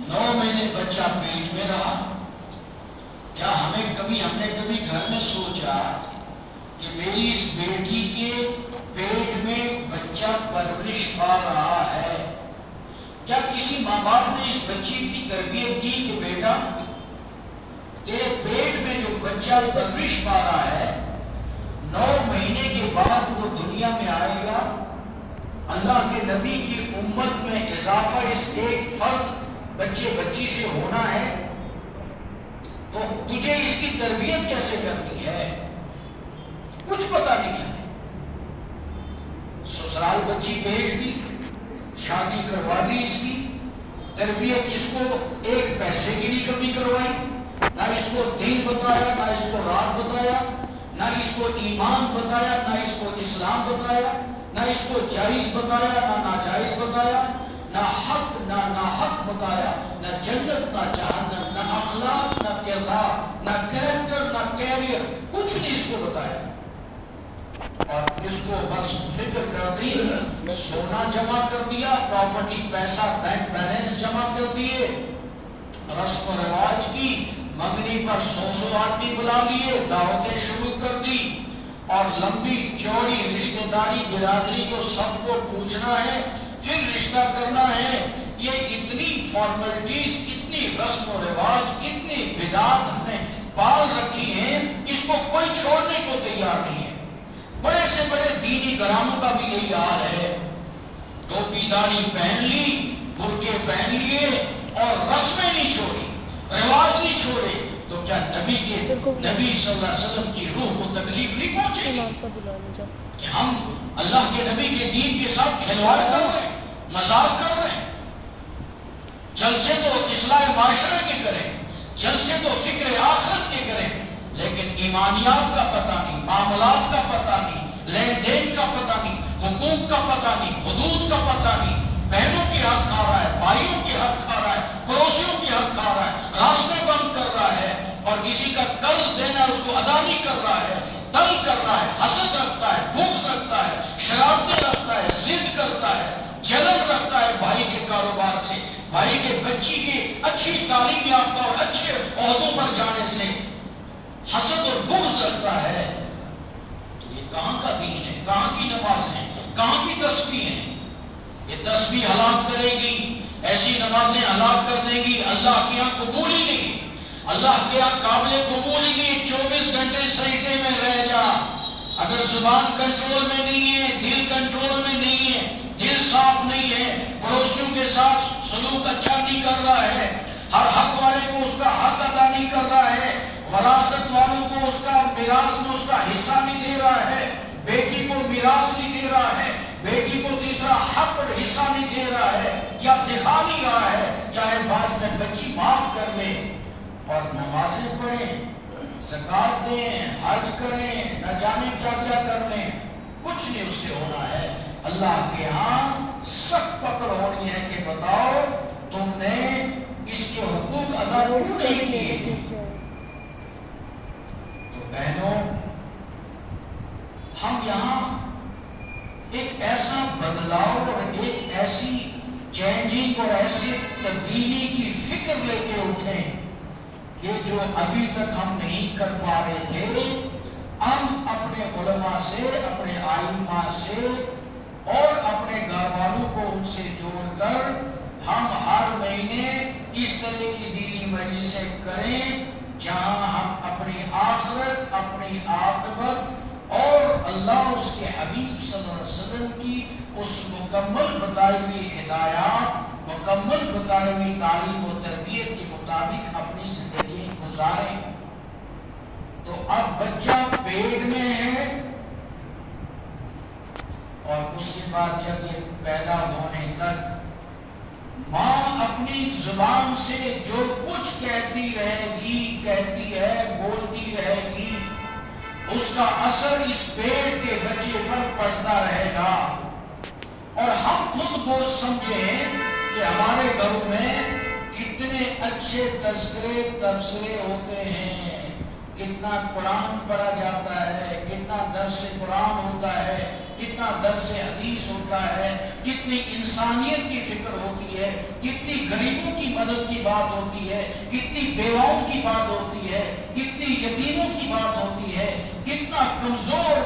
9 مہینے بچہ پیٹ میں رہا، کیا ہم نے کبھی گھر میں سوچا کہ میری اس بیٹی کے پیٹ میں بچہ پرورش پا رہا ہے؟ کیا کسی ماں باپ نے اس بچی کی تربیت کی کہ بیٹا تیرے پیٹ میں جو بچہ پرورش پا رہا ہے، 9 مہینے کے بعد وہ دنیا میں آئے گا، اللہ کے نبی کی امت میں اضافہ اس ایک فرد بچے بچی سے ہونا ہے، تو تجھے اس کی تربیت کیسے کرنی ہے؟ کچھ پتہ نہیں ہے۔ سسرال بچی بھیج دی، شادی کروا دی، اس کی تربیت اس کو ایک پیسے کی نہیں کمی کروائی، نہ اس کو دین بتایا، نہ اس کو رات بتایا، نہ اس کو ایمان بتایا، نہ اس کو اسلام بتایا، نہ اس کو جائز بتایا، نہ ناجائز بتایا، نہ حق نہ ناحق بتایا، نہ جنت نہ جہنم، نہ اخلاق نہ کردار، نہ کریکٹر نہ کیریئر، کچھ نہیں اس کو بتایا۔ اور اس کو بس فکر کر دی، سونا جمع کر دیا، پراپرٹی پیسہ بینک بیلنس جمع کر دیے، رسم و رواج کی، منگنی پر 100 آدمی بلا لیے، دعوتیں شروع کر دی، اور لمبی چوڑی رشتہ داری برادری کو سب کو پوچھنا ہے، پھر رشتہ کرنا ہے۔ یہ اتنی فارمیلٹیز، اتنی رسم و رواج، اتنی بدعات ہم نے پال رکھی ہیں، اس کو کوئی چھوڑنے کو تیار نہیں ہے۔ بڑے سے بڑے دینی گراموں کا بھی یہی حال ہے، ٹوپی داڑھی پہن لی، برقعے پہن لیے اور رسمیں نہیں چھوڑی، رواج نہیں چھوڑے، تو کیا نبی صلی اللہ علیہ وسلم کی روح کو تکلیف نہیں پہنچے گی کہ ہم اللہ کے نبی کے دین کے ساتھ کھلواڑ کر رہے ہیں، مذاق کر رہے ہیں؟ جلسے تو اصلاح معاشرے کے کریں، جلسے تو فکر آخرت کے کریں، لیکن ایمانیات کا پتہ نہیں، معاملات کا پتہ نہیں، لین دین کا پتہ نہیں، حقوق کا پتہ نہیں، حدود کا پتہ نہیں، بہنوں کے حق کھا رہا ہے، بھائیوں کے حق کھا رہا ہے، پڑوسیوں کے حق کھا رہا ہے، راستے بند کر رہا ہے، اور کسی کا قرض دینا اس کو ادا نہیں کر رہا ہے، تنگ کر رہا ہے، حسد رکھتا ہے، بغض رکھتا ہے، شرارتیں رکھتا ہے، ضد کرتا ہے، جلن رکھتا ہے بھائی کے کاروبار سے، بھائی کے بچی کے اچھی تعلیم یافتہ اور اچھے عہدوں پر جانے سے حسد اور بغض رکھتا ہے، تو یہ کہاں کا دین ہے؟ کہاں کی نماز ہے؟ کہاں کی تسبیح ہے؟ یہ تسبیح ہلاک کرے گی، ایسی نمازیں ہلاک کر دیں گی، اللہ کے یہاں قبول ہی نہیں، اللہ کے یہاں قابل قبول ہی نہیں۔ 24 گھنٹے سجدے میں رہ جا، اگر زبان کنٹرول میں نہیں ہے، دل کنٹرول میں نہیں ہے، دل صاف نہیں ہے، پڑوسیوں کے ساتھ سلوک اچھا نہیں کر رہا ہے، ہر حق والے کو اس کا حق ادا نہیں کر رہا ہے، وراثت والوں کو اس کا میراث میں اس کا حصہ نہیں دے رہا ہے، بیٹی کو میراث نہیں دے رہا ہے، بیٹی کو تیسرا حق اور حصہ نہیں دے رہا ہے، یا دکھا نہیں رہا ہے، چاہے بعد میں بچی معاف کر لے اور نمازیں پڑھیں، زکات دیں، حج کریں، نہ جانے کیا کیا کر لیں، کچھ نہیں اس سے ہونا ہے۔ اللہ کے ہاں سخت پکڑ ہونی ہے کہ بتاؤ تم نے اس کے حقوق ادا کیوں نہیں کیے تھے۔ تو بہنوں، ہم یہاں ایک ایسا بدلاؤ اور ایک ایسی چینجنگ اور ایسی تبدیلی کی فکر لے کے اٹھیں کہ جو ابھی تک ہم نہیں کر پا رہے تھے، ہم اپنے علماء سے، اپنے ائمہ سے اور اپنے گھر والوں کو ان سے جوڑ کر ہم ہر مہینے اس طرح کی دینی مجلسیں کریں جہاں ہم اپنی آخرت، اپنی عاقبت اور اللہ اس کے حبیب صلی اللہ علیہ وسلم کی اس مکمل بتائی ہوئی ہدایات، مکمل بتائی ہوئی تعلیم و تربیت کے مطابق اپنی زندگی گزاریں۔ تو اب بچہ پیٹ میں ہے اور اس کے بعد جب یہ پیدا ہونے تک ماں اپنی زبان سے جو کچھ کہتی رہے گی، کہتی ہے، بولتی رہے گی، اس کا اثر اس پیٹ کے بچے پر پڑتا رہے گا۔ اور ہم خود کو سمجھیں کہ ہمارے گھروں میں کتنے اچھے تذکرے تبصرے ہوتے ہیں، کتنا قرآن پڑھا جاتا ہے، کتنا درس قرآن ہوتا ہے، کتنا درس حدیث ہوتا ہے، کتنی انسانیت کی فکر ہوتی ہے، کتنی غریبوں کی مدد کی بات ہوتی ہے، کتنی بیواؤں کی بات ہوتی ہے، کتنی یتیموں کی بات ہوتی ہے، کتنا کمزور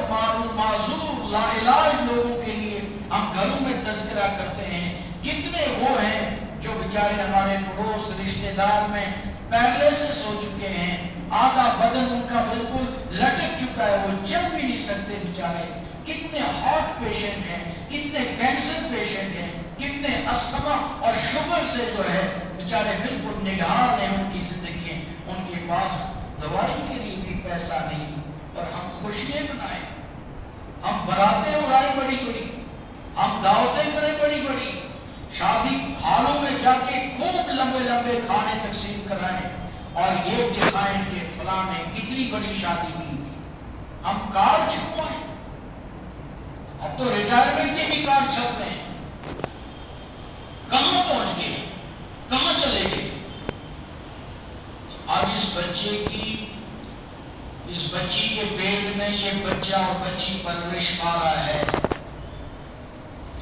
معذور لاعلاج لوگوں کے لیے ہم گھروں میں تذکرہ کرتے ہیں، کتنے وہ ہیں جو بیچارے ہمارے پڑوس رشتہ دار میں پہلے سے سو چکے ہیں، آدھا بدن ان کا بالکل لٹک چکا ہے، وہ چل بھی نہیں سکتے بیچارے، کتنے ہارٹ پیشنٹ ہیں، کتنے کینسر پیشنٹ ہیں، کتنے استھما اور شوگر سے جو ہے بیچارے بالکل نگہان ہیں ان کی زندگی، ان کے پاس دوائی کے لیے بھی پیسہ نہیں، اور ہم خوشیاں منائیں، ہم براتیں اڑائیں بڑی بڑی، ہم دعوتیں کریں بڑی بڑی، شادی ہالوں میں جا کے خوب لمبے لمبے کھانے تقسیم کرائیں اور یہ دکھائیں کہ فلاں نے اتنی بڑی شادی کی تھی۔ ہم کار چھپوائیں، اب تو ریٹائرمنٹ کے بھی کار چھپ رہے ہیں، کہاں پہنچ گئے، کہاں چلے گئے؟ اب اس بچی کے پیٹ میں یہ بچہ اور بچی پرورش پا رہا ہے،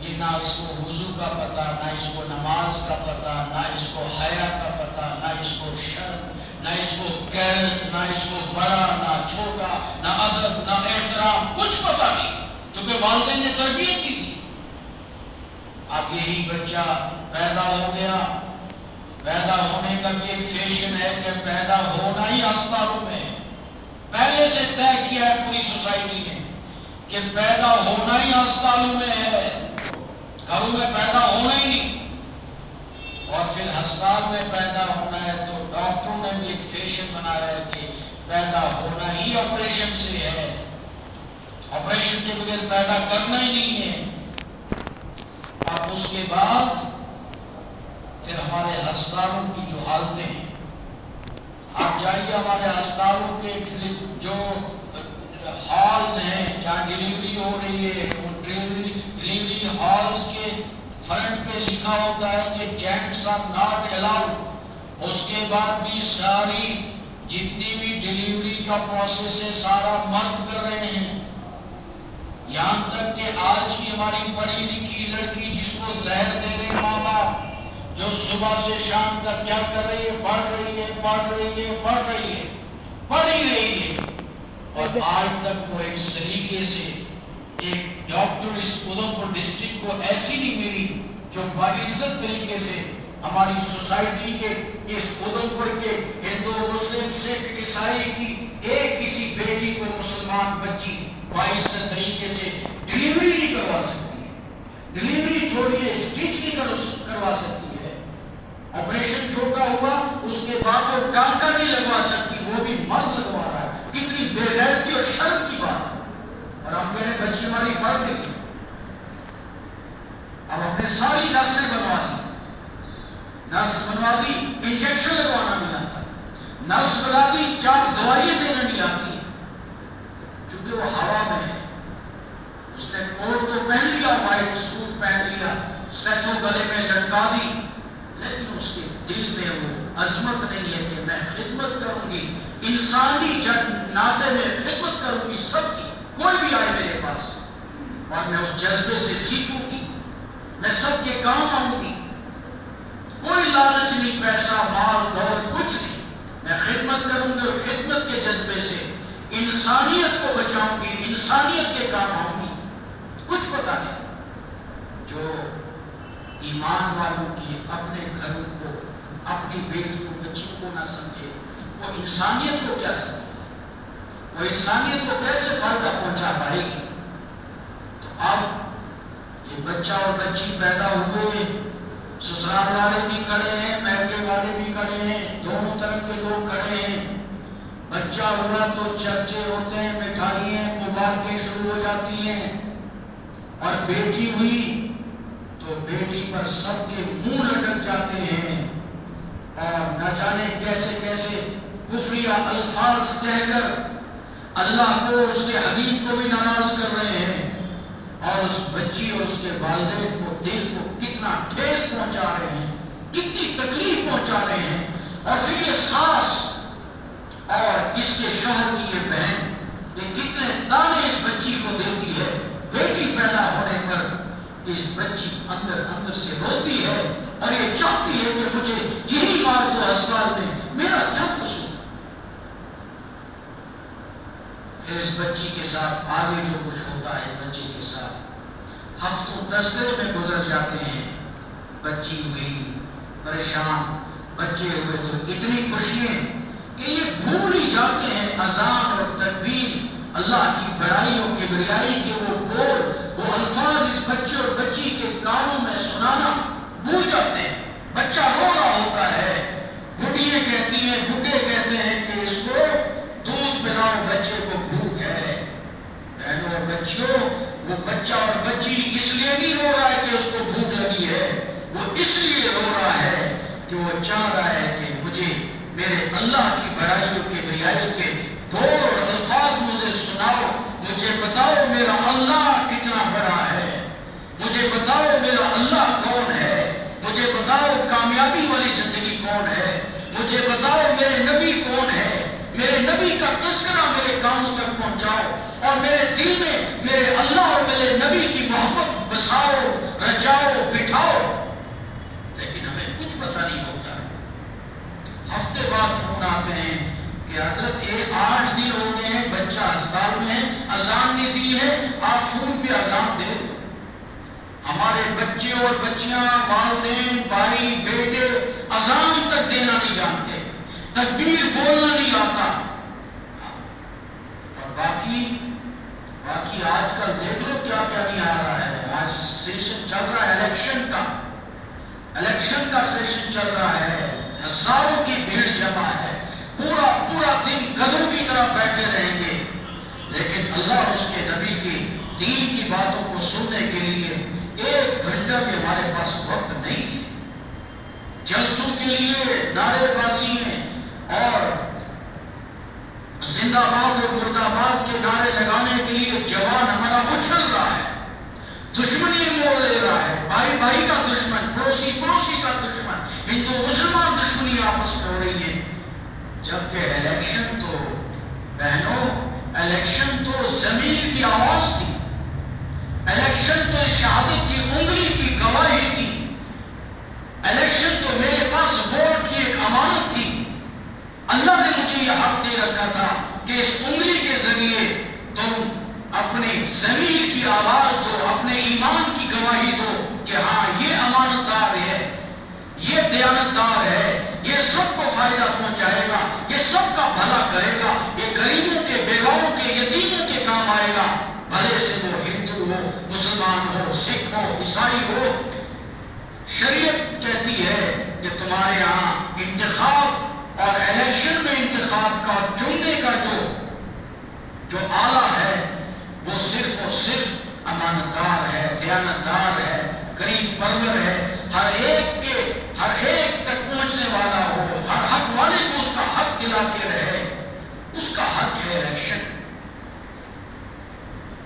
یہ نہ اس کو وضو کا پتہ، نہ اس کو نماز کا پتہ، نہ اس کو حیا کا پتہ، نہ اس کو شرم، نہ اس کو غیرت، نہ اس کو بڑا نہ چھوٹا، نہ ادب نہ احترام، کچھ پتہ نہیں، چونکہ والدین نے تربیت کی تھی۔ اب یہی بچہ پیدا ہو گیا، پیدا ہونے کا بھی ایک فیشن ہے کہ پیدا ہونا ہی ہسپتالوں میں ہے، پہلے سے طے کیا ہے پوری سوسائٹی نے کہ پیدا ہونا ہی ہسپتالوں میں ہے، گھروں میں پیدا ہونا ہی نہیں۔ اور پھر ہسپتال میں پیدا ہونا ہے تو ڈاکٹروں نے بھی ایک فیشن بنایا ہے کہ پیدا ہونا ہی آپریشن سے ہے، آپریشن کے بغیر پیدا کرنا ہی نہیں ہے۔ اور اس کے بعد پھر ہمارے ہسپتالوں کی جو حالتیں ہیں، آپ جائیے ہمارے ہسپتالوں کے جو ہالز ہیں جہاں ڈیلیوری ہو رہی ہے، وہ ڈیلیوری ہالز کے فرنٹ پہ لکھا ہوتا ہے کہ جینٹس آر ناٹ الاؤڈ۔ اس کے بعد بھی ساری جتنی بھی ڈیلیوری کا پروسیس ہے سارا مرد کر رہے ہیں، یہاں تک کہ آج کی ہماری پڑھی لکھی لڑکی جس کو زہر دے رہے ماں باپ، جو صبح سے شام تک کیا کر رہی ہے، پڑھ رہی ہے، پڑھ رہی ہے، پڑھ رہی ہے، پڑھ ہی رہی ہے، اور آج تک وہ ایک سلیقے سے ایک ڈاکٹر اس اودھمپور ڈسٹرکٹ کو ایسی نہیں ملی جو باعزت طریقے سے ہماری سوسائٹی کے اس اودھمپور کے ہندو مسلم سکھ عیسائی کی ایک کسی بیٹی کو مسلمان بچی باعزت طریقے سے ڈیلیوری نہیں کروا سکتی ہے، ڈیلیوری چھوڑیے اسٹچ نہیں کروا سکتی ہے، آپریشن چھوٹا ہوا اس کے بعد وہ ٹانکا نہیں لگوا سکتی، وہ بھی مرد لگوا رہا ہے. کتنی بے غیرتی اور شرم کی بات ہے. اور ہم کہہ رہے ہیں بچی ہماری پڑھ رہی ہے، اب ہم نے ساری نسیں بنوا دی، نس بنوا دی، انجیکشن لگوانا نہیں آتا، نس بنا دی، 4 دوائیں دینا نہیں آتی. چونکہ وہ ہوا میں ہے، اس نے کوٹ تو پہن لیا، وائٹ سوٹ پہن لیا، اسٹیتھو گلے میں لٹکا دی، لیکن اس کے دل میں وہ عظمت نہیں ہے کہ میں خدمت کروں گی، انسانی ناطے میں خدمت کروں گی سب کی. کوئی بھی آئے میرے پاس اور میں اس جذبے سے سیکھوں گی، میں سب کے کام آؤں گی. کوئی لالچ نہیں، پیسہ مال دولت کچھ نہیں، میں خدمت کروں گی اور خدمت کے جذبے سے انسانیت کو بچاؤں گی، انسانیت کے کام آؤں گی. کچھ پتا نہیں جو ایمان والوں کی اپنے گھروں کو، اپنی بیٹیوں بچوں کو نہ سمجھے، وہ انسانیت کو کیا سمجھے، وہ انسانیت کو کیسے فائدہ پہنچا پائے گی. تو اب یہ بچہ اور بچی پیدا ہوئے، سسرال والے بھی کھڑے ہیں، میکے والے بھی کھڑے ہیں، دونوں طرف کے لوگ کھڑے ہیں. بچہ ہوا تو چرچے ہوتے ہیں، مٹھائیاں مبارکیں شروع ہو جاتی ہیں. اور بیٹی ہوئی تو بیٹی پر سب کے منہ لٹک جاتے ہیں اور نہ جانے کیسے کیسے کفریہ الفاظ کہہ کر اللہ کو، اس کے حبیب کو بھی ناراض کر رہے ہیں، اور اس بچی اور اس کے والدین کو، دل کو کتنا ٹھیس پہنچا رہے ہیں، کتنی تکلیف پہنچا رہے ہیں. اور پھر یہ ساس اور اس کے شوہر کی یہ بہن، یہ کتنے تانے اس بچی کو دیتی ہے. بیٹی پیدا ہونے پر اس بچی اندر اندر سے روتی ہے اور یہ چاہتی ہے کہ مجھے یہی مار دو اسپتال میں، میرا کیا قصور. پھر اس بچی کے ساتھ آگے جو کچھ ہوتا ہے، بچے کے ساتھ ہفتوں تذکرے میں گزر جاتے ہیں. بچی ہوئی، پریشان، بچے ہوئے تو اتنی خوشیاں کہ یہ بھول ہی جاتے ہیں اذان اور تکبیر، اللہ کی بڑائی اور کبریائی کے وہ بول، وہ الفاظ اس بچے اور بچی کے کانوں میں سنانا بھول جاتے ہیں. بچہ رو رہا ہوتا ہے، بڑھیاں کہتی ہیں، بڈھے کہتے ہیں کہ اس کو دودھ پلاؤ، بچے کو بھوک ہے. بہنوں اور بچیوں، وہ بچہ اور بچی اس لیے نہیں رو رہا ہے کہ اس کو بھوک لگی ہے، وہ اس لیے رو رہا ہے کہ وہ چاہ رہا ہے کہ مجھے میرے اللہ کی بڑائی اور کبریائی کے بول اور الفاظ مجھے سناؤ، مجھے بتاؤ میرا اللہ کتنا بڑا ہے، مجھے بتاؤ میرا اللہ کون ہے، مجھے بتاؤ کامیابی والی زندگی کون ہے، مجھے بتاؤ میرے نبی کون ہے، میرے نبی کا تذکرہ میرے کانوں تک پہنچاؤ اور میرے دل میں میرے اللہ اور میرے نبی کی محبت بساؤ، رچاؤ، بٹھاؤ. لیکن ہمیں کچھ پتہ نہیں ہوتا. ہفتے بعد فون آتے ہیں کہ حضرت 8 دن ہو گئے ہیں، بچہ اسپتال میں ہے، اذان نہیں دی ہے، آپ فون پہ اذان دے. ہمارے بچے اور بچیاں، والدین، بھائی، بیٹے اذان تک دینا نہیں جانتے، تکبیر بولنا نہیں آتا. اور باقی آج کل دیکھ لو کیا کیا نہیں آ رہا ہے. آج سیشن چل رہا ہے الیکشن کا سیشن چل رہا ہے، ہزاروں کی بھیڑ جمع ہے، پورا دن گدھوں کی طرح بیٹھے رہیں گے. لیکن اللہ اور اس کے نبی کی دین کی باتوں کو سننے کے لیے 1 گھنٹہ بھی ہمارے پاس وقت نہیں ہے. جلسوں کے لیے نعرے بازی ہیں اور زندہ باد اور مردہ باد کے نعرے لگانے کے لیے جوان ہمارا اچھل رہا ہے، دشمنی موڑ لے رہا ہے، بھائی کا دشمن، پڑوسی کا دشمن، ہندو مسلمان دشمنی آپس میں ہو رہی ہے. جبکہ الیکشن تو بہنوں، الیکشن تو زمین کی آواز تھی، الیکشن تو شہادت کی انگلی کی گواہی تھی، الیکشن تو میرے پاس ووٹ کی ایک امانت تھی. اللہ نے مجھے یہ حق دے رکھا تھا کہ اس انگلی کے ذریعے تم اپنے ضمیر کی آواز دو، اپنے ایمان کی گواہی دو کہ ہاں یہ امانت دار ہے، یہ دیانت دار ہے، یہ سب کو فائدہ پہنچائے گا، یہ سب کا بھلا کرے گا، یہ غریبوں کے، بیواؤں کے، یتیموں کے کام آئے گا، بھلے سے وہ ہندو ہو، مسلمان ہو، سکھ ہو، عیسائی ہو. شریعت کہتی ہے کہ تمہارے یہاں انتخاب اور الیکشن میں انتخاب کا چننے کا جو آلہ ہے وہ صرف اور صرف امانتدار ہے، دیانتدار ہے، قریب پرور ہے، ہر ایک تک پہنچنے والا ہو، ہر حق والے کو اس کا حق دلا کے رہے، اس کا حق ہے الیکشن۔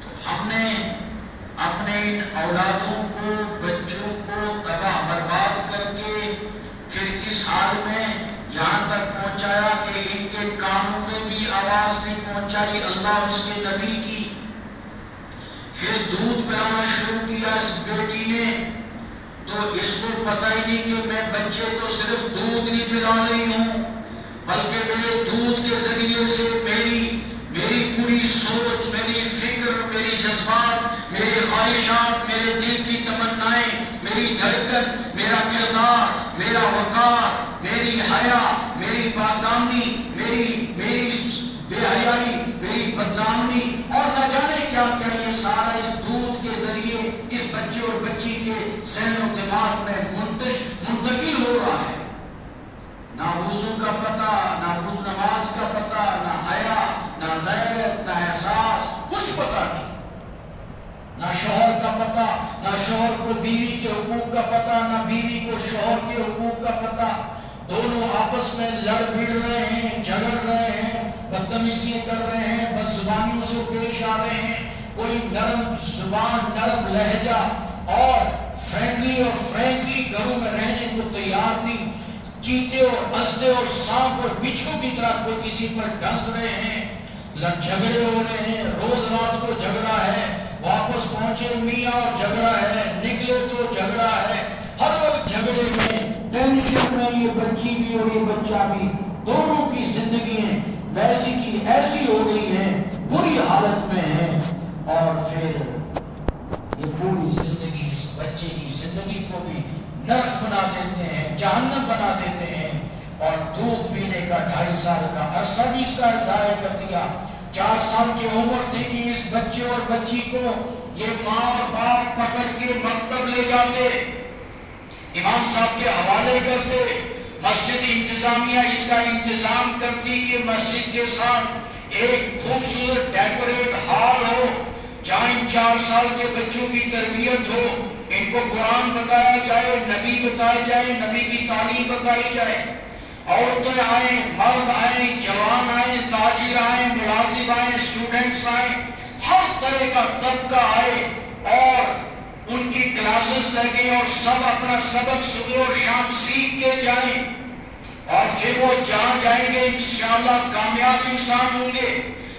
تو ہم نے اپنے ان اولادوں کو، بچوں کو تباہ برباد کر کے پھر اس حال میں یہاں تک پہنچایا کہ ان کے کانوں میں بھی آواز نہیں پہنچائی اللہ اور اس کے نبی کی۔ پھر دودھ پلانا شروع کیا اس بیٹی نے، تو اس کو پتہ ہی نہیں کہ میں بچے کو صرف دودھ نہیں پلا رہی ہوں، بلکہ میرے دودھ کے ذریعے سے میری پوری سوچ، میری فکر، میری جذبات، میری خواہشات، میرے دل کی تمنائیں، میری دھڑکن، میرا کردار، میرا وقار، میری حیا، میری بادامنی، میری بے حیائی، میری بدنامی اور نہ جانے کیا کیا، یہ سارا اس دودھ کے ذریعے اس بچے اور بچی کے ذہن و دماغ میں منتقل ہو رہا ہے۔ نہ وضو کا پتہ، نہ نماز کا پتہ، نہ حیا، نہ غیرت، نہ احساس، کچھ پتہ نہیں، نہ شوہر کا پتہ، نہ شوہر کو بیوی کے حقوق کا پتہ، نہ بیوی کو شوہر کے حقوق کا پتہ۔ دونوں آپس میں لڑ بھڑ رہے ہیں، جھگڑ رہے ہیں، بدتمیزیاں کر رہے ہیں، بد زبانیوں سے پیش آ رہے ہیں، کوئی نرم زبان، نرم لہجہ اور فرینکلی گھروں میں رہنے کو تیار نہیں۔ چیتے اور اسدے اور سانپ اور بچھو کی طرح کوئی کسی پر ڈس رہے ہیں، جھگڑے ہو رہے ہیں، روز رات کو جھگڑا ہے، واپس پہنچے میاں اور جھگڑا ہے، نکلے تو جھگڑا ہے، ہر وقت جھگڑے میں، ٹینشن میں، یہ بچی بھی اور یہ بچہ بھی، دونوں کی زندگیاں ویسی کی ایسی ہو گئی ہیں، بری حالت میں ہیں، اور پھر یہ پوری زندگی اس بچے کی زندگی کو بھی نرک بنا دیتے ہیں، جہنم بنا دیتے ہیں، اور دودھ پینے کا 2.5 سال کا عرصہ بھی اس کا ضائع کر دیا۔ 4 سال کی عمر تھی کہ اس بچے اور بچی کو یہ ماں اور باپ پکڑ کے مکتب لے جاتے، امام صاحب کے حوالے کرتے، مسجد انتظامیہ اس کا انتظام کرتی کہ مسجد کے ساتھ ایک خوبصورت ڈیکوریٹ ہال ہو جہاں ان 4 سال کے بچوں کی تربیت ہو، ان کو قرآن بتایا جائے، نبی بتائے جائے، نبی کی تعلیم بتائی جائے، عورتیں آئیں، مرد آئیں، جوان آئیں، تاجر آئیں، ملازم آئیں، اسٹوڈنٹس آئیں، ہر طرح کا طبقہ آئے اور ان کی کلاسز لگیں اور سب اپنا سبق صبح اور شام سیکھ کے جائیں، اور پھر وہ جہاں جائیں گے انشاءاللہ کامیاب انسان ہوں گے۔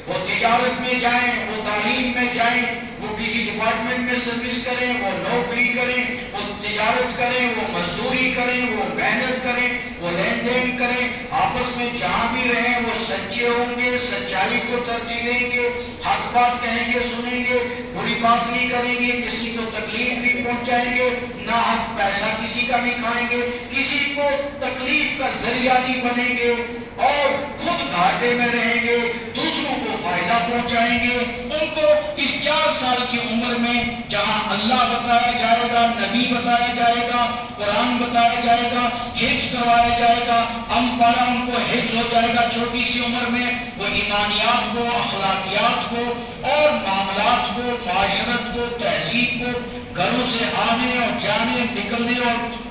وہ تجارت میں جائیں، وہ تعلیم میں جائیں، وہ کسی ڈپارٹمنٹ میں سروس کریں، وہ نوکری کریں، وہ تجارت کریں، وہ مزدوری کریں، وہ محنت کریں، وہ لین دین کریں، آپس میں جہاں بھی رہیں وہ سچے ہوں گے، سچائی کو ترجیح دیں گے، حق بات کہیں گے، سنیں گے، بری بات نہیں کریں گے، کسی کو تکلیف نہیں پہنچائیں گے، نہ حق پیسہ کسی کا نہیں کھائیں گے، کسی کو تکلیف کا ذریعہ نہیں بنیں گے، اور خود گھاٹے میں رہیں گے، دوسروں کو فائدہ پہنچائیں گے۔ ان کو اس 4 سال کی عمر میں جہاں اللہ بتایا جائے گا، نبی بتایا جائے گا، قرآن بتایا جائے گا، حفظ کروایا جائے گا، پڑھا ان کو حفظ ہو جائے گا چھوٹی سی عمر میں، وہ ایمانیات کو، اخلاقیات کو اور معاملات کو، معاشرت کو، تہذیب کو، گھروں سے آنے اور جانے، نکلنے اور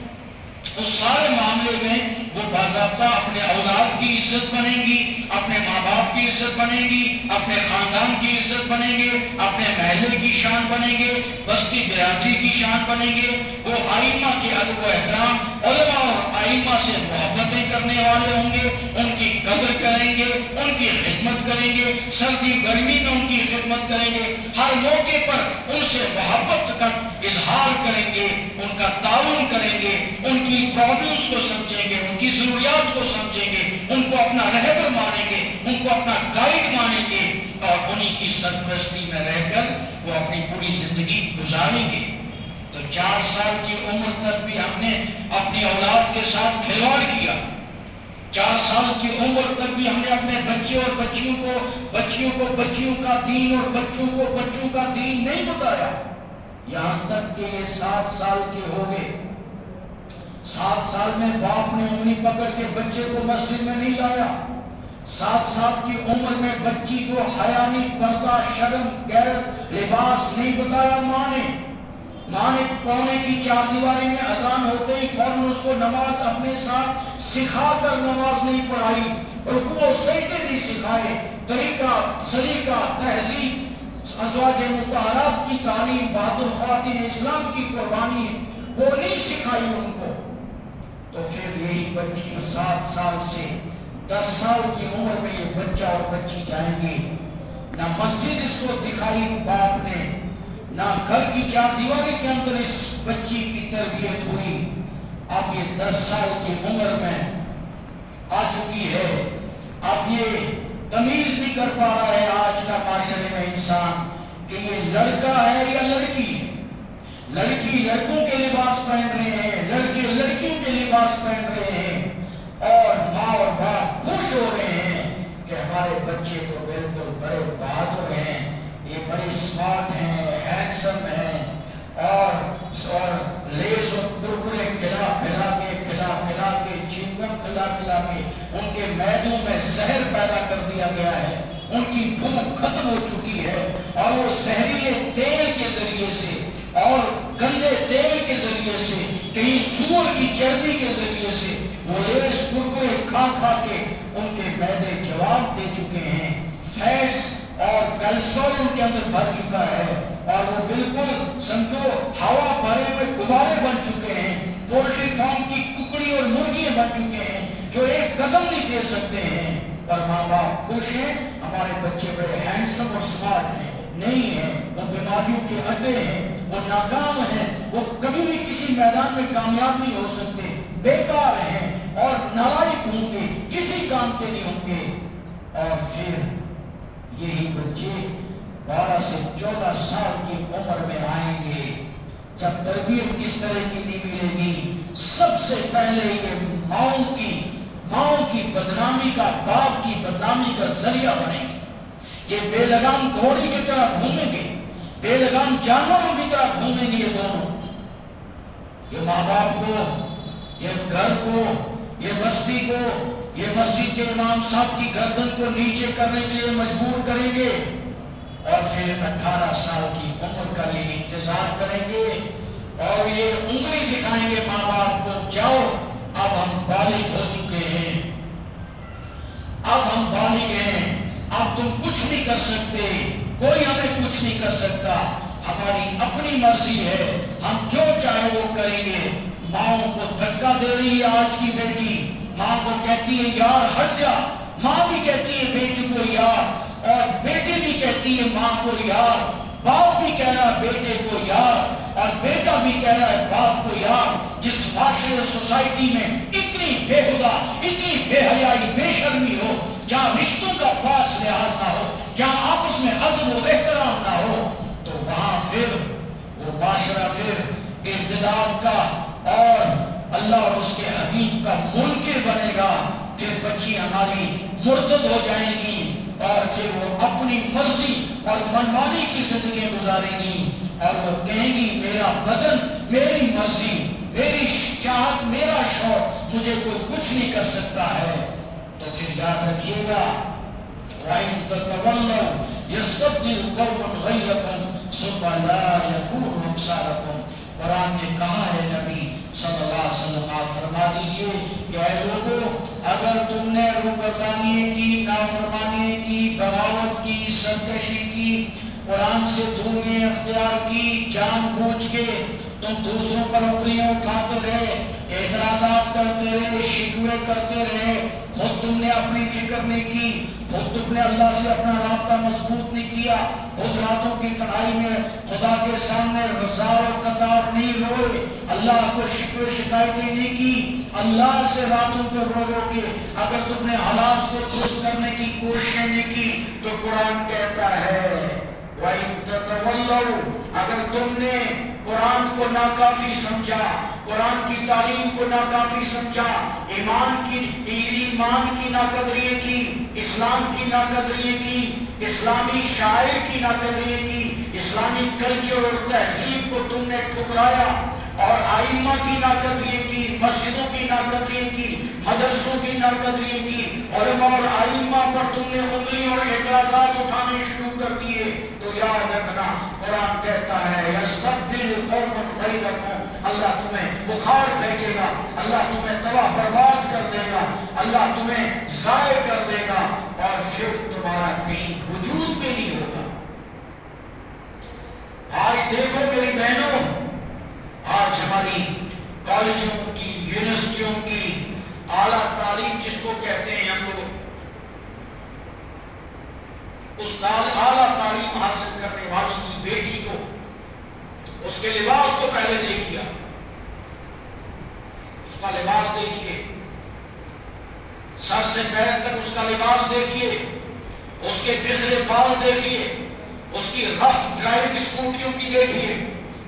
اس سارے معاملے میں وہ باضابطہ اپنے اولاد کی عزت بنیں گی، اپنے ماں باپ کی عزت بنیں گی، اپنے خاندان کی عزت بنیں گے، اپنے محلے کی شان بنیں گے، بستی برادری کی شان بنیں گے۔ وہ آئمہ کے ادب و احترام، علماء اور آئمہ سے محبتیں کرنے والے ہوں گے، ان کی قدر کریں گے، ان کی خدمت کریں گے، سردی گرمی میں ان کی خدمت کریں گے، ہر موقع پر ان سے محبت کا اظہار کریں گے، ان کا تعاون کریں گے، ان کی پرابلمس کو سمجھیں گے، ان کی ضروریات کو سمجھیں گے، ان کو اپنا رہبر مانیں گے، ان کو اپنا گائیڈ مانیں گے، اور انہی کی سرپرستی میں رہ کر وہ اپنی پوری زندگی گزاریں گے۔ تو 4 سال کی عمر تک بھی ہم نے اپنی اولاد کے ساتھ کھلواڑ کیا، 4 سال کی عمر تک بھی ہم نے اپنے بچے اور بچیوں کو بچیوں کا دین اور بچوں کو بچوں کا دین نہیں بتایا، یہاں تک کہ یہ 7 سال کے ہو گئے، 7 سال میں باپ نے انگلی پکڑ کے بچے کو مسجد میں نہیں لایا. 7 سال کی عمر میں بچی کو حیا نہیں، پردہ، شرم، غیرت، لباس نہیں بتایا ماں نے کونے کی 4 دیواری میں اذان ہوتے ہی فوراً اس کو نماز اپنے ساتھ سکھا کر نماز نہیں پڑھائی، رکوع و سجدے نہیں سکھائے، طریقہ سلیقہ تہذیب ازواج مطہرات کی تعلیم، بہادر خواتین اسلام کی قربانی وہ نہیں سکھائی ان کو. تو پھر یہی بچی 7 سال سے 10 سال کی عمر میں یہ بچہ اور بچی جائیں گے. نہ مسجد اس کو دکھائی باپ نے، نہ گھر کی 4 دیواری کے اندر اس بچی کی تربیت ہوئی. اب یہ 10 سال کی عمر میں آ چکی ہے، اب یہ تمیز نہیں کر پا رہا ہے آج کا معاشرے میں انسان کہ یہ لڑکا ہے یا لڑکی ہے. لڑکی لڑکوں کے لباس پہن رہے ہیں، لڑکے لڑکیوں کے لباس پہن رہے ہیں، اور ماں اور باپ خوش ہو رہے ہیں کہ ہمارے بچے تو بالکل بڑے بہادر ہیں، یہ بڑے اسمارٹ ہیں، ہینڈسم ہیں، اور لیز اور کرکرے کھلا کے چنگم کھلا کے ان کے معدوں میں زہر پیدا کر دیا گیا ہے. ان کی بھوک ختم ہو چکی ہے، اور وہ زہریلے تیل کے ذریعے سے اور گندے تیل کے ذریعے سے، کہیں سور کی چربی کے ذریعے سے وہ لیز کرکرے کھا کے ان کے معدے جواب دے چکے ہیں. فیٹس اور کیلسٹرول ان کے اندر بھر چکا ہے، اور وہ بالکل سمجھو ہوا بھرے ہوئے غبارے بن چکے ہیں. پولٹری فارم کی ککڑی اور مرغیاں بن چکے ہیں جو ایک قدم نہیں دے سکتے ہیں. اور ماں باپ خوش ہیں، ہمارے بچے بڑے ہینڈسم اور سمارٹ ہیں. نہیں ہیں، وہ بیماریوں کے اڈے ہیں، وہ ناکام ہیں، وہ کبھی بھی کسی میدان میں کامیاب نہیں ہو سکتے، بیکار ہیں اور نالائق ہوں گے، کسی کام کے نہیں ہوں گے. اور پھر یہی بچے 12 سے 14 سال کی عمر میں آئیں گے. جب تربیت کس طرح کی نہیں ملے گی، سب سے پہلے یہ ماؤں کی بدنامی کا، باپ کی بدنامی کا ذریعہ بنے گی. یہ بے لگام گھوڑی کی طرح گھومیں گے، بے لگام جانوروں کی طرح گھومیں گے. یہ دونوں، یہ ماں باپ کو، یہ گھر کو، یہ بستی کو، یہ مسجد کے امام صاحب کی گردن کو نیچے کرنے کے لیے مجبور کریں گے. اور پھر 18 سال کی عمر کا یہ انتظار کریں گے، اور یہ انگلی دکھائیں گے ماں باپ کو، جاؤ اب ہم بالغ ہو چکے ہیں، اب ہم بالغ ہیں، اب تم کچھ نہیں کر سکتے، کوئی ہمیں کچھ نہیں کر سکتا، ہماری اپنی مرضی ہے، ہم جو چاہے وہ کریں گے. ماں کو دھکا دے رہی ہے آج کی بیٹی، ماں کو کہتی ہے یار ہٹ جا، ماں بھی کہتی ہے بیٹی کو یار، اور بیٹی بھی کہتی ہے ماں کو یار، باپ بھی کہہ رہا ہے بیٹے کو یار، اور بیٹا بھی کہہ رہا ہے باپ کو یار. جس معاشرے سوسائٹی میں اتنی بے خدا، اتنی بے حیائی، بے شرمی ہو، جہاں رشتوں کا پاس لحاظ نہ ہو، جہاں آپس میں ادب و احترام نہ ہو، تو وہاں پھر وہ معاشرہ پھر ارتداد کا اور اللہ اور اس کے حبیب کا منکر بنے گا. پھر بچی ہماری مرتد ہو جائیں گی، اور پھر وہ اپنی مرضی اور منمانی کی زندگی گزاریں گی، اور وہ کہیں گی میرا بدن، میری مرضی، میری چاہت، میرا شوق، مجھے کوئی کچھ نہیں کر سکتا ہے. تو پھر یاد رکھیے گا وَإِن تَتَوَلَّوْا يَسْتَبْدِلْ قَوْمًا غَيْرَكُمْ ثُمَّ لَا يَكُونُوا أَمْثَالَكُمْ. قرآن نے کہا ہے نبی صلی اللہ علیہ وسلم آپ فرما دیجئے کہ اے لوگوں، اگر تم نے روگردانیے کی، نافرمانی کی، بغاوت کی، سرکشی کی، قرآن سے دوری اختیار کی، جان بوجھ کے تم دوسروں پر انگلیاں اٹھاتے رہے، اعتراضات کرتے رہے، شکوے کرتے رہے، خود تم نے اپنی فکر نہیں کی، خود تم نے اللہ سے اپنا رابطہ مضبوط نہیں کیا، خود راتوں کی تنہائی میں خدا کے سامنے رزار و قطار نہیں روئے، اللہ کو شکوے شکایتیں نہیں کی، اللہ سے راتوں کو رو کے اگر تم نے حالات کو درست کرنے کی کوششیں نہیں کی، تو قرآن کہتا ہے وَإِن تَتَوَلَّوْا، اگر تم نے قرآن کو ناکافی سمجھا، قرآن کی تعلیم کو ناکافی سمجھا، ایمان کی ناقدری کی، اسلام کی ناقدری کی، اسلامی شاعر کی ناقدری کی، اسلامی کلچر اور تہذیب کو تم نے ٹھکرایا، اور آئمہ کی ناقدری کی، مسجدوں کی ناقدری کی، مدرسوں کی ناقدری کی، علماء اور آئمہ پر تم نے انگلی اور اعتراضات اٹھانے شروع کر دیے، تو یاد رکھنا قرآن کہتا ہے یستبدل قوما غیرکم، اللہ تمہیں بخار پھینکے گا، اللہ تمہیں تباہ برباد کر دے گا، اللہ تمہیں ضائع کر دے گا، اور پھر تمہارا کہیں وجود بھی نہیں ہوگا۔ آج دیکھو میری بہنوں، آج ہماری کالجوں کی، یونیورسٹیوں کی اعلیٰ تعلیم جس کو کہتے ہیں ہم لوگ، اس اعلیٰ تعلیم حاصل کرنے والی کی بیٹی کو اس کے لباس کو پہلے دیکھیے، اس کا لباس دیکھیے، سر سے پیر تک اس کا لباس دیکھیے، اس کے بکھرے بال دیکھیے، اس کی رف ڈرائیونگ اسکوٹیوں کی دیکھیے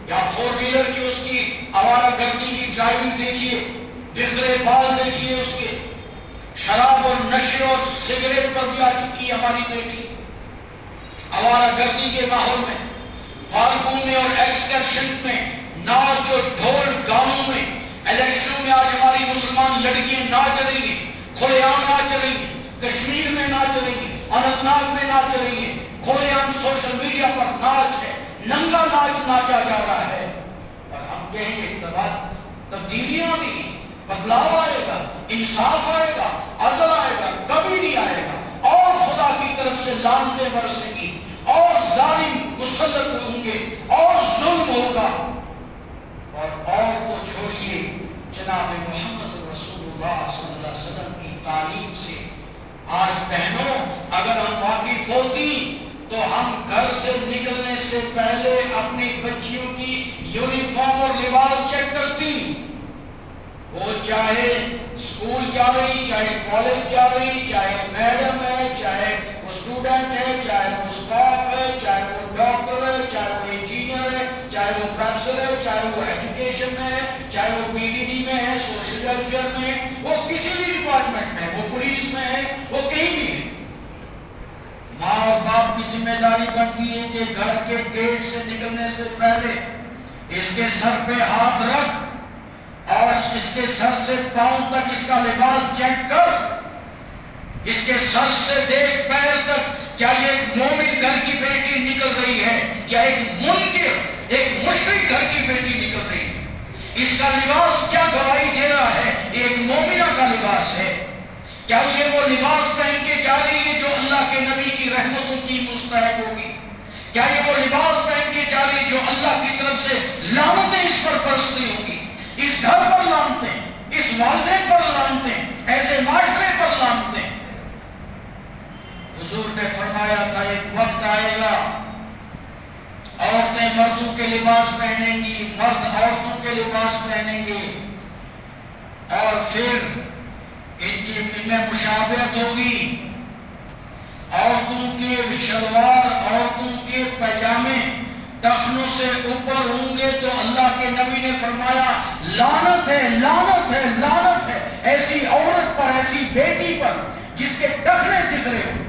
یا فور ویلر کی اس کی آوارہ گردی کی ڈرائیونگ دیکھیے، بکھرے بال دیکھیے اس کے، شراب اور نشے اور سگریٹ پر بھی آ چکی ہماری بیٹی، آوارہ گردی کے ماحول میں، پارکوں میں اور ایکسکرشن میں، ناچ اور ڈھول گانوں میں، الیکشنوں میں آج ہماری مسلمان لڑکیاں ناچ رہی ہیں، کھلے عام ناچ رہی ہیں، کشمیر میں ناچ رہی ہیں، اننت ناگ میں ناچ رہی ہیں، کھلے عام سوشل میڈیا پر ناچ ہے، ننگا ناچ ناچا جا رہا ہے، اور ہم کہیں گے تبدیلیاں بھی، بدلاؤ آئے گا، انصاف آئے گا، عدل آئے گا، کبھی نہیں آئے گا، اور خدا کی طرف سے لعنتیں برسیں گی، اور ظالم مسلط ہوں گے، اور ظلم ہوگا، اور تو چھوڑیے جناب محمد رسول اللہ صلی اللہ علیہ وسلم کی تعلیم سے آج بہنوں اگر ہم واقف ہوتی تو ہم گھر سے نکلنے سے پہلے اپنی بچیوں کی یونیفارم اور لباس چیک کرتی، وہ چاہے اسکول جا رہی، چاہے کالج جا رہی، چاہے میڈم ہے، چاہے وہ اسٹوڈنٹ ہے، چاہے وہ اسٹاف ہے، چاہے وہ ڈاکٹر ہے، چاہے وہ انجینئر ہے، چاہے وہ پروفیسر ہے، چاہے وہ ایجوکیشن میں ہے، چاہے وہ پی ڈی ڈی میں ہے، سوشل ویلفیئر میں ہے، وہ کسی بھی ڈپارٹمنٹ میں ہے، وہ پولیس میں ہے، وہ کہیں بھی ہے، ماں اور باپ کی ذمہ داری بنتی ہے کہ گھر کے گیٹ سے نکلنے سے پہلے اس کے سر پہ ہاتھ رکھ اور اس کے سر سے پاؤں تک اس کا لباس چیک کر، اس کے سر سے دیکھ پیر تک کیا یہ ایک مومن گھر کی بیٹی نکل رہی ہے یا ایک منکر ایک مشرک گھر کی بیٹی نکل رہی ہے، اس کا لباس کیا گواہی دے رہا ہے، یہ ایک مومنہ کا لباس ہے، کیا یہ وہ لباس پہن کے جا رہی ہے جو اللہ کے نبی کی رحمتوں کی مستحق ہوگی، کیا یہ وہ لباس پہن کے جا رہی ہے جو اللہ کی طرف سے لعنتیں اس پر برستی ہوگی، اس گھر پر لعنتیں، اس والدین پر لعنتیں، ایسے معاشرے پر لعنتیں۔ حضور نے فرمایا تھا ایک وقت آئے گا عورتیں مردوں کے لباس پہنیں گی، مرد عورتوں کے لباس پہنیں گے، اور پھر ان میں مشابہت ہوگی، عورتوں کے شلوار، عورتوں کے پائجامے ٹخنوں سے اوپر ہوں گے تو اللہ کے نبی نے فرمایا لعنت ہے، لعنت ہے، لعنت ہے ایسی عورت پر، ایسی بیٹی پر جس کے ٹخنے دکھ رہے ہوں،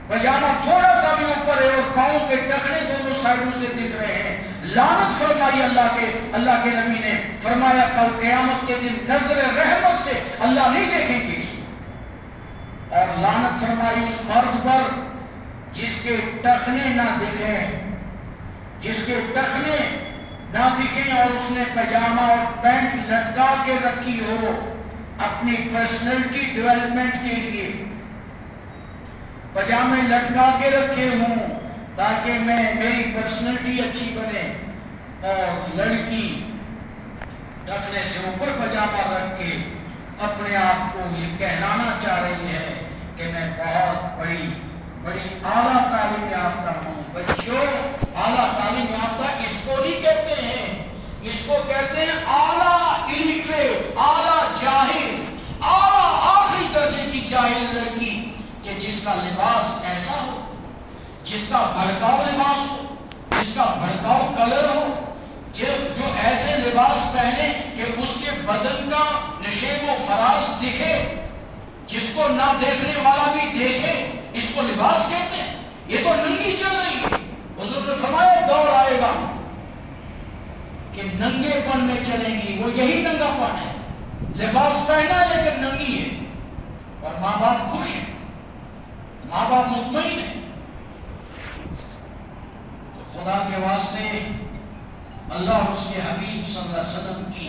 پائجامہ تھوڑا سا بھی اوپر ہے اور پاؤں کے ٹخنے دونوں سائڈوں سے دکھ رہے ہیں، لعنت فرمائی اللہ کے نبی نے فرمایا کل قیامت کے دن نظر رحمت سے اللہ نہیں دیکھیں گے اس کو، اور لعنت فرمائی اس مرد پر جس کے ٹخنے نہ دکھیں، جس کے ٹخنے نہ دکھیں اور اس نے پائجامہ اور پینٹ لٹکا کے رکھی ہو اپنی پرسنالٹی ڈیولپمنٹ کے لیے، پائجامے لٹکا کے رکھے ہوں تاکہ میری پرسنالٹی اچھی بنے، اور لڑکی ٹخنے سے اوپر پائجامہ رکھ کے اپنے آپ کو یہ کہلانا چاہ رہی ہے کہ میں بہت بڑی اعلیٰ تعلیم یافتہ ہوں۔ بچوں اعلیٰ تعلیم یافتہ اس کو نہیں کہتے ہیں، اس کو کہتے ہیں اعلیٰ الیٹریٹ، اعلیٰ جاہل، اعلیٰ آخری درجے کی جاہل لڑکی کہ جس کا لباس ایسا ہو، جس کا بھڑکاؤ لباس ہو، جس کا بھڑکاؤ کلر ہو، جو ایسے لباس پہنے کہ اس کے بدن کا نشیب و فراز دکھے، جس کو نہ دیکھنے والا بھی دیکھے، اس کو لباس کہتے ہیں۔ یہ تو ننگی چل رہی ہے۔ حضور نے فرمایا دور آئے گا کہ ننگے پن میں چلیں گی، وہ یہی ننگا پن ہے، لباس پہنا لیکن ننگی ہے، اور ماں باپ خوش ہیں، ماں باپ مطمئن ہیں۔ تو خدا کے واسطے اللہ اور اس کے حبیب صلی اللہ علیہ وسلم کی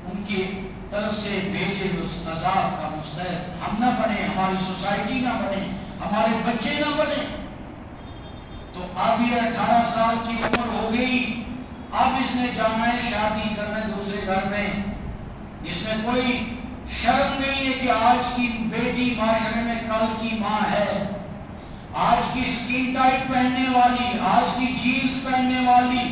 ان کی طرف سے بھیجے ہوئے اس عذاب کا مستحق ہم نہ بنے، ہماری سوسائٹی نہ بنے، ہمارے بچے نہ بنے۔ تو اب یہ 18 سال کی عمر ہو گئی، اب اس نے جانا ہے شادی کرنے دوسرے گھر میں۔ اس میں کوئی شرم نہیں ہے کہ آج کی بیٹی معاشرے میں کل کی ماں ہے، آج کی سکن ٹائٹ پہننے والی، آج کی جینز پہننے والی،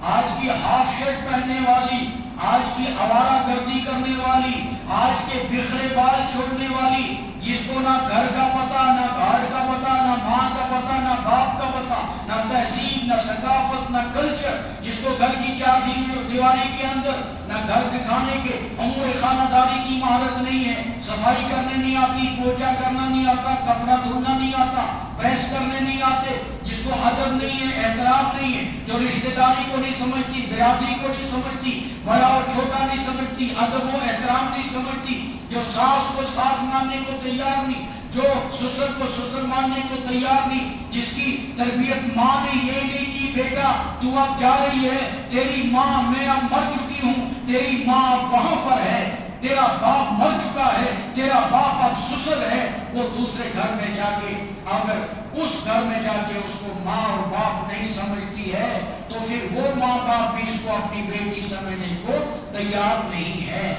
آج کی ہاف شرٹ پہننے والی، آج کی آوارہ گردی کرنے والی، آج کے بکھرے بال چھوڑنے والی، جس کو نہ گھر کا پتہ، نہ گھاٹ کا پتہ، نہ ماں کا پتہ، نہ باپ کا پتہ، نہ تہذیب، نہ ثقافت، نہ کلچر، جس کو گھر کی چار دیواری کے اندر نہ گھر کے کھانے کے امور خانہ داری کی مہارت نہیں ہے، صفائی کرنے نہیں آتی، پوچھا کرنا نہیں آتا، کپڑا دھلنا نہیں آتا، پریس کرنے نہیں آتے، جس کو ادب نہیں ہے، احترام نہیں ہے، جو رشتہ داری کو نہیں سمجھتی، برادری کو نہیں سمجھتی، بڑا اور چھوٹا نہیں سمجھتی، ادب و احترام نہیں سمجھتی، جو ساس کو ساس ماننے کو تیار نہیں، جو سسر کو سسر ماننے کو تیار نہیں، جس کی تربیت ماں نے یہ نہیں کی بیٹا تو اب جا رہی ہے، تیری ماں میں اب مر چکی ہوں، تیری ماں وہاں پر ہے، تیرا باپ مر چکا ہے، تیرا باپ اب سسر ہے، وہ دوسرے گھر میں جا کے اگر اس گھر میں جا کے اس کو ماں اور باپ نہیں سمجھتی ہے تو پھر وہ ماں باپ بھی اس کو اپنی بیٹی سمجھنے کو تیار نہیں ہے۔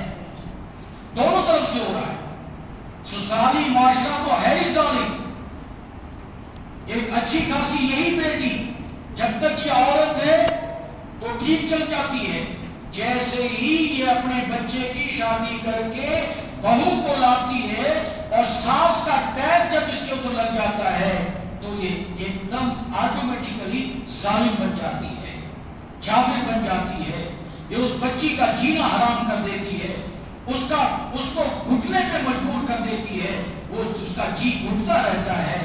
دونوں طرف سے ہو رہا ہے۔ سسرالی معاشرہ تو ہے ہی ظالم۔ ایک اچھی خاصی یہی بیٹی جب تک یہ عورت ہے تو ٹھیک چل جاتی ہے، جیسے ہی یہ اپنے بچے کی شادی کر کے بہو کو لاتی ہے اور ساس کا ٹیگ جب اس کے اوپر لگ جاتا ہے تو یہ ایک دم آٹومیٹیکلی ظالم بن جاتی ہے، جابر بن جاتی ہے، یہ اس بچی کا جینا حرام کر دیتی ہے، اس کو گھٹنے پہ مجبور کر دیتی ہے، وہ اس کا جی گھٹتا رہتا ہے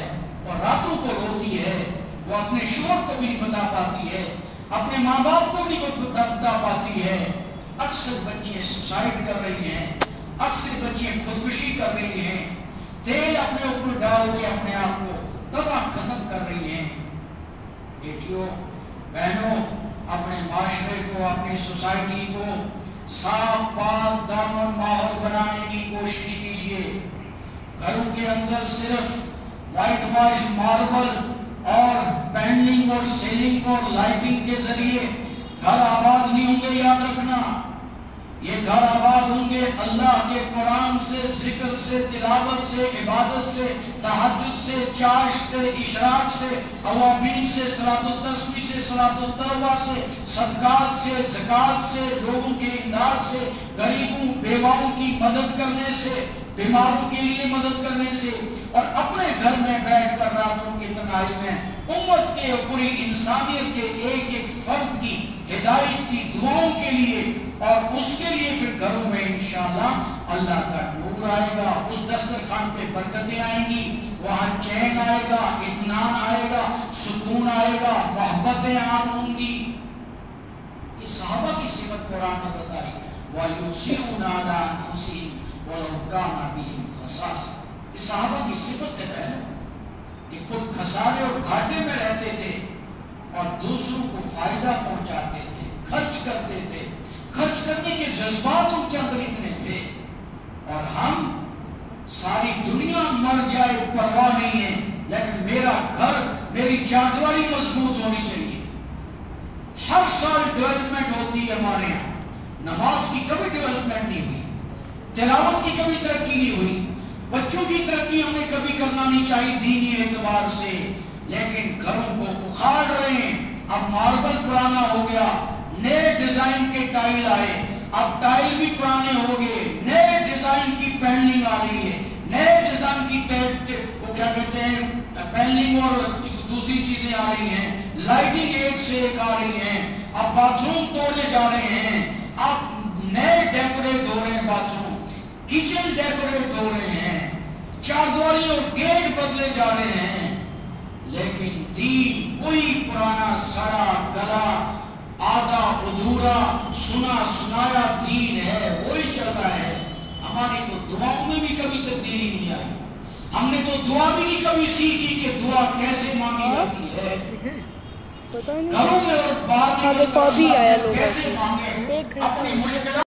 اور راتوں کو روتی ہے، وہ اپنے شوہر کو بھی نہیں بتا پاتی ہے، اپنے ماں باپ کو بھی نہیں بتا پاتی ہے۔ اکثر بچیاں سوسائڈ کر رہی ہیں، اکثر بچیاں خودکشی کر رہی ہیں، تیل اپنے اوپر ڈال کے اپنے آپ کو تباہ ختم کر رہی ہیں۔ بیٹیوں، بہنوں، اپنے معاشرے کو، اپنی سوسائٹی کو صاف پاک دامن ماحول بنانے کی کوشش کیجیے۔ گھروں کے اندر صرف وائٹ واش ماربل اور پینلنگ اور سیلنگ اور لائٹنگ کے ذریعے گھر آباد نہیں ہوں گے، یاد رکھنا۔ یہ گھر آباد ہوں گے اللہ کے قرآن سے، ذکر سے، تلاوت سے، عبادت سے، تہجد سے، چاشت سے، اشراق سے، اوابین سے، صلاۃ التسبیح سے، صلاۃ التوبہ سے، صدقات سے، زکوٰۃ سے، لوگوں کے امداد سے، غریبوں بیواؤں کی مدد کرنے سے، بیماروں کے لیے مدد کرنے سے، اور اپنے گھر میں بیٹھ کر راتوں کی تنہائی میں امت کے پوری انسانیت کے ایک ایک فرد کی ہدایت کی دعاؤں کے لیے، اور اس کے لیے پھر گھروں میں انشاءاللہ اللہ کا نور آئے گا، اس دسترخوان پہ برکتیں آئیں گی، وہاں چین آئے گا، اطمینان آئے گا، سکون آئے گا، محبتیں عام ہوں گی۔ یہ صحابہ کی صفت قرآن نے بتائی، وَيُؤْثِرُونَ عَلَىٰ أَنفُسِهِمْ وَلَوْ كَانَ بِهِمْ خَصَاصَةٌ۔ یہ صحابہ کی صفت ہے بہنوں کہ خود خسارے اور گھاٹے میں رہتے تھے اور دوسروں کو فائدہ پہنچاتے تھے، خرچ کرتے تھے، خرچ کرنے کے جذبات ان کے اندر اتنے تھے، اور ہم ساری دنیا مر جائے پرواہ نہیں ہے، لیکن میرا گھر، میری چاردیواری مضبوط ہونی چاہیے۔ ہر سال ڈیولپمنٹ ہوتی ہے ہمارے یہاں، نماز کی کبھی ڈیولپمنٹ نہیں ہوئی، تلاوت کی کبھی ترقی نہیں ہوئی، بچوں کی ترقی ہمیں کبھی کرنا نہیں چاہیے دینی اعتبار سے، لیکن گھروں کو اکھاڑ رہے ہیں۔ اب ماربل پرانا ہو گیا، نئے ڈیزائن کے ٹائل آئے، اب ٹائل بھی پرانے ہو گئے، نئے ڈیزائن کی پینلنگ آ رہی ہے، نئے ڈیزائن کی وہ کیا کہتے ہیں پینلنگ اور دوسری چیزیں آ رہی ہیں، لائٹنگ ایک سے ایک آ رہی ہیں، اب باتھ روم توڑے جا رہے ہیں، اب نئے ڈیکوریٹ ہو رہے ہیں، باتھ روم کچن ڈیکوریٹ ہو رہے ہیں، چاردیواری اور گیٹ بدلے جا رہے ہیں، لیکن دین وہی پرانا سڑا گلا آدھا ادھورا سنا سنایا دین ہے وہی چل رہا ہے. ہماری تو دعاؤں میں بھی کبھی تبدیلی نہیں آئی. ہم نے تو دعا بھی نہیں کبھی سیکھی کہ دعا کیسے مانگی جاتی ہے. گھروں میں اور باہر کیسے مانگے اپنی مشکلات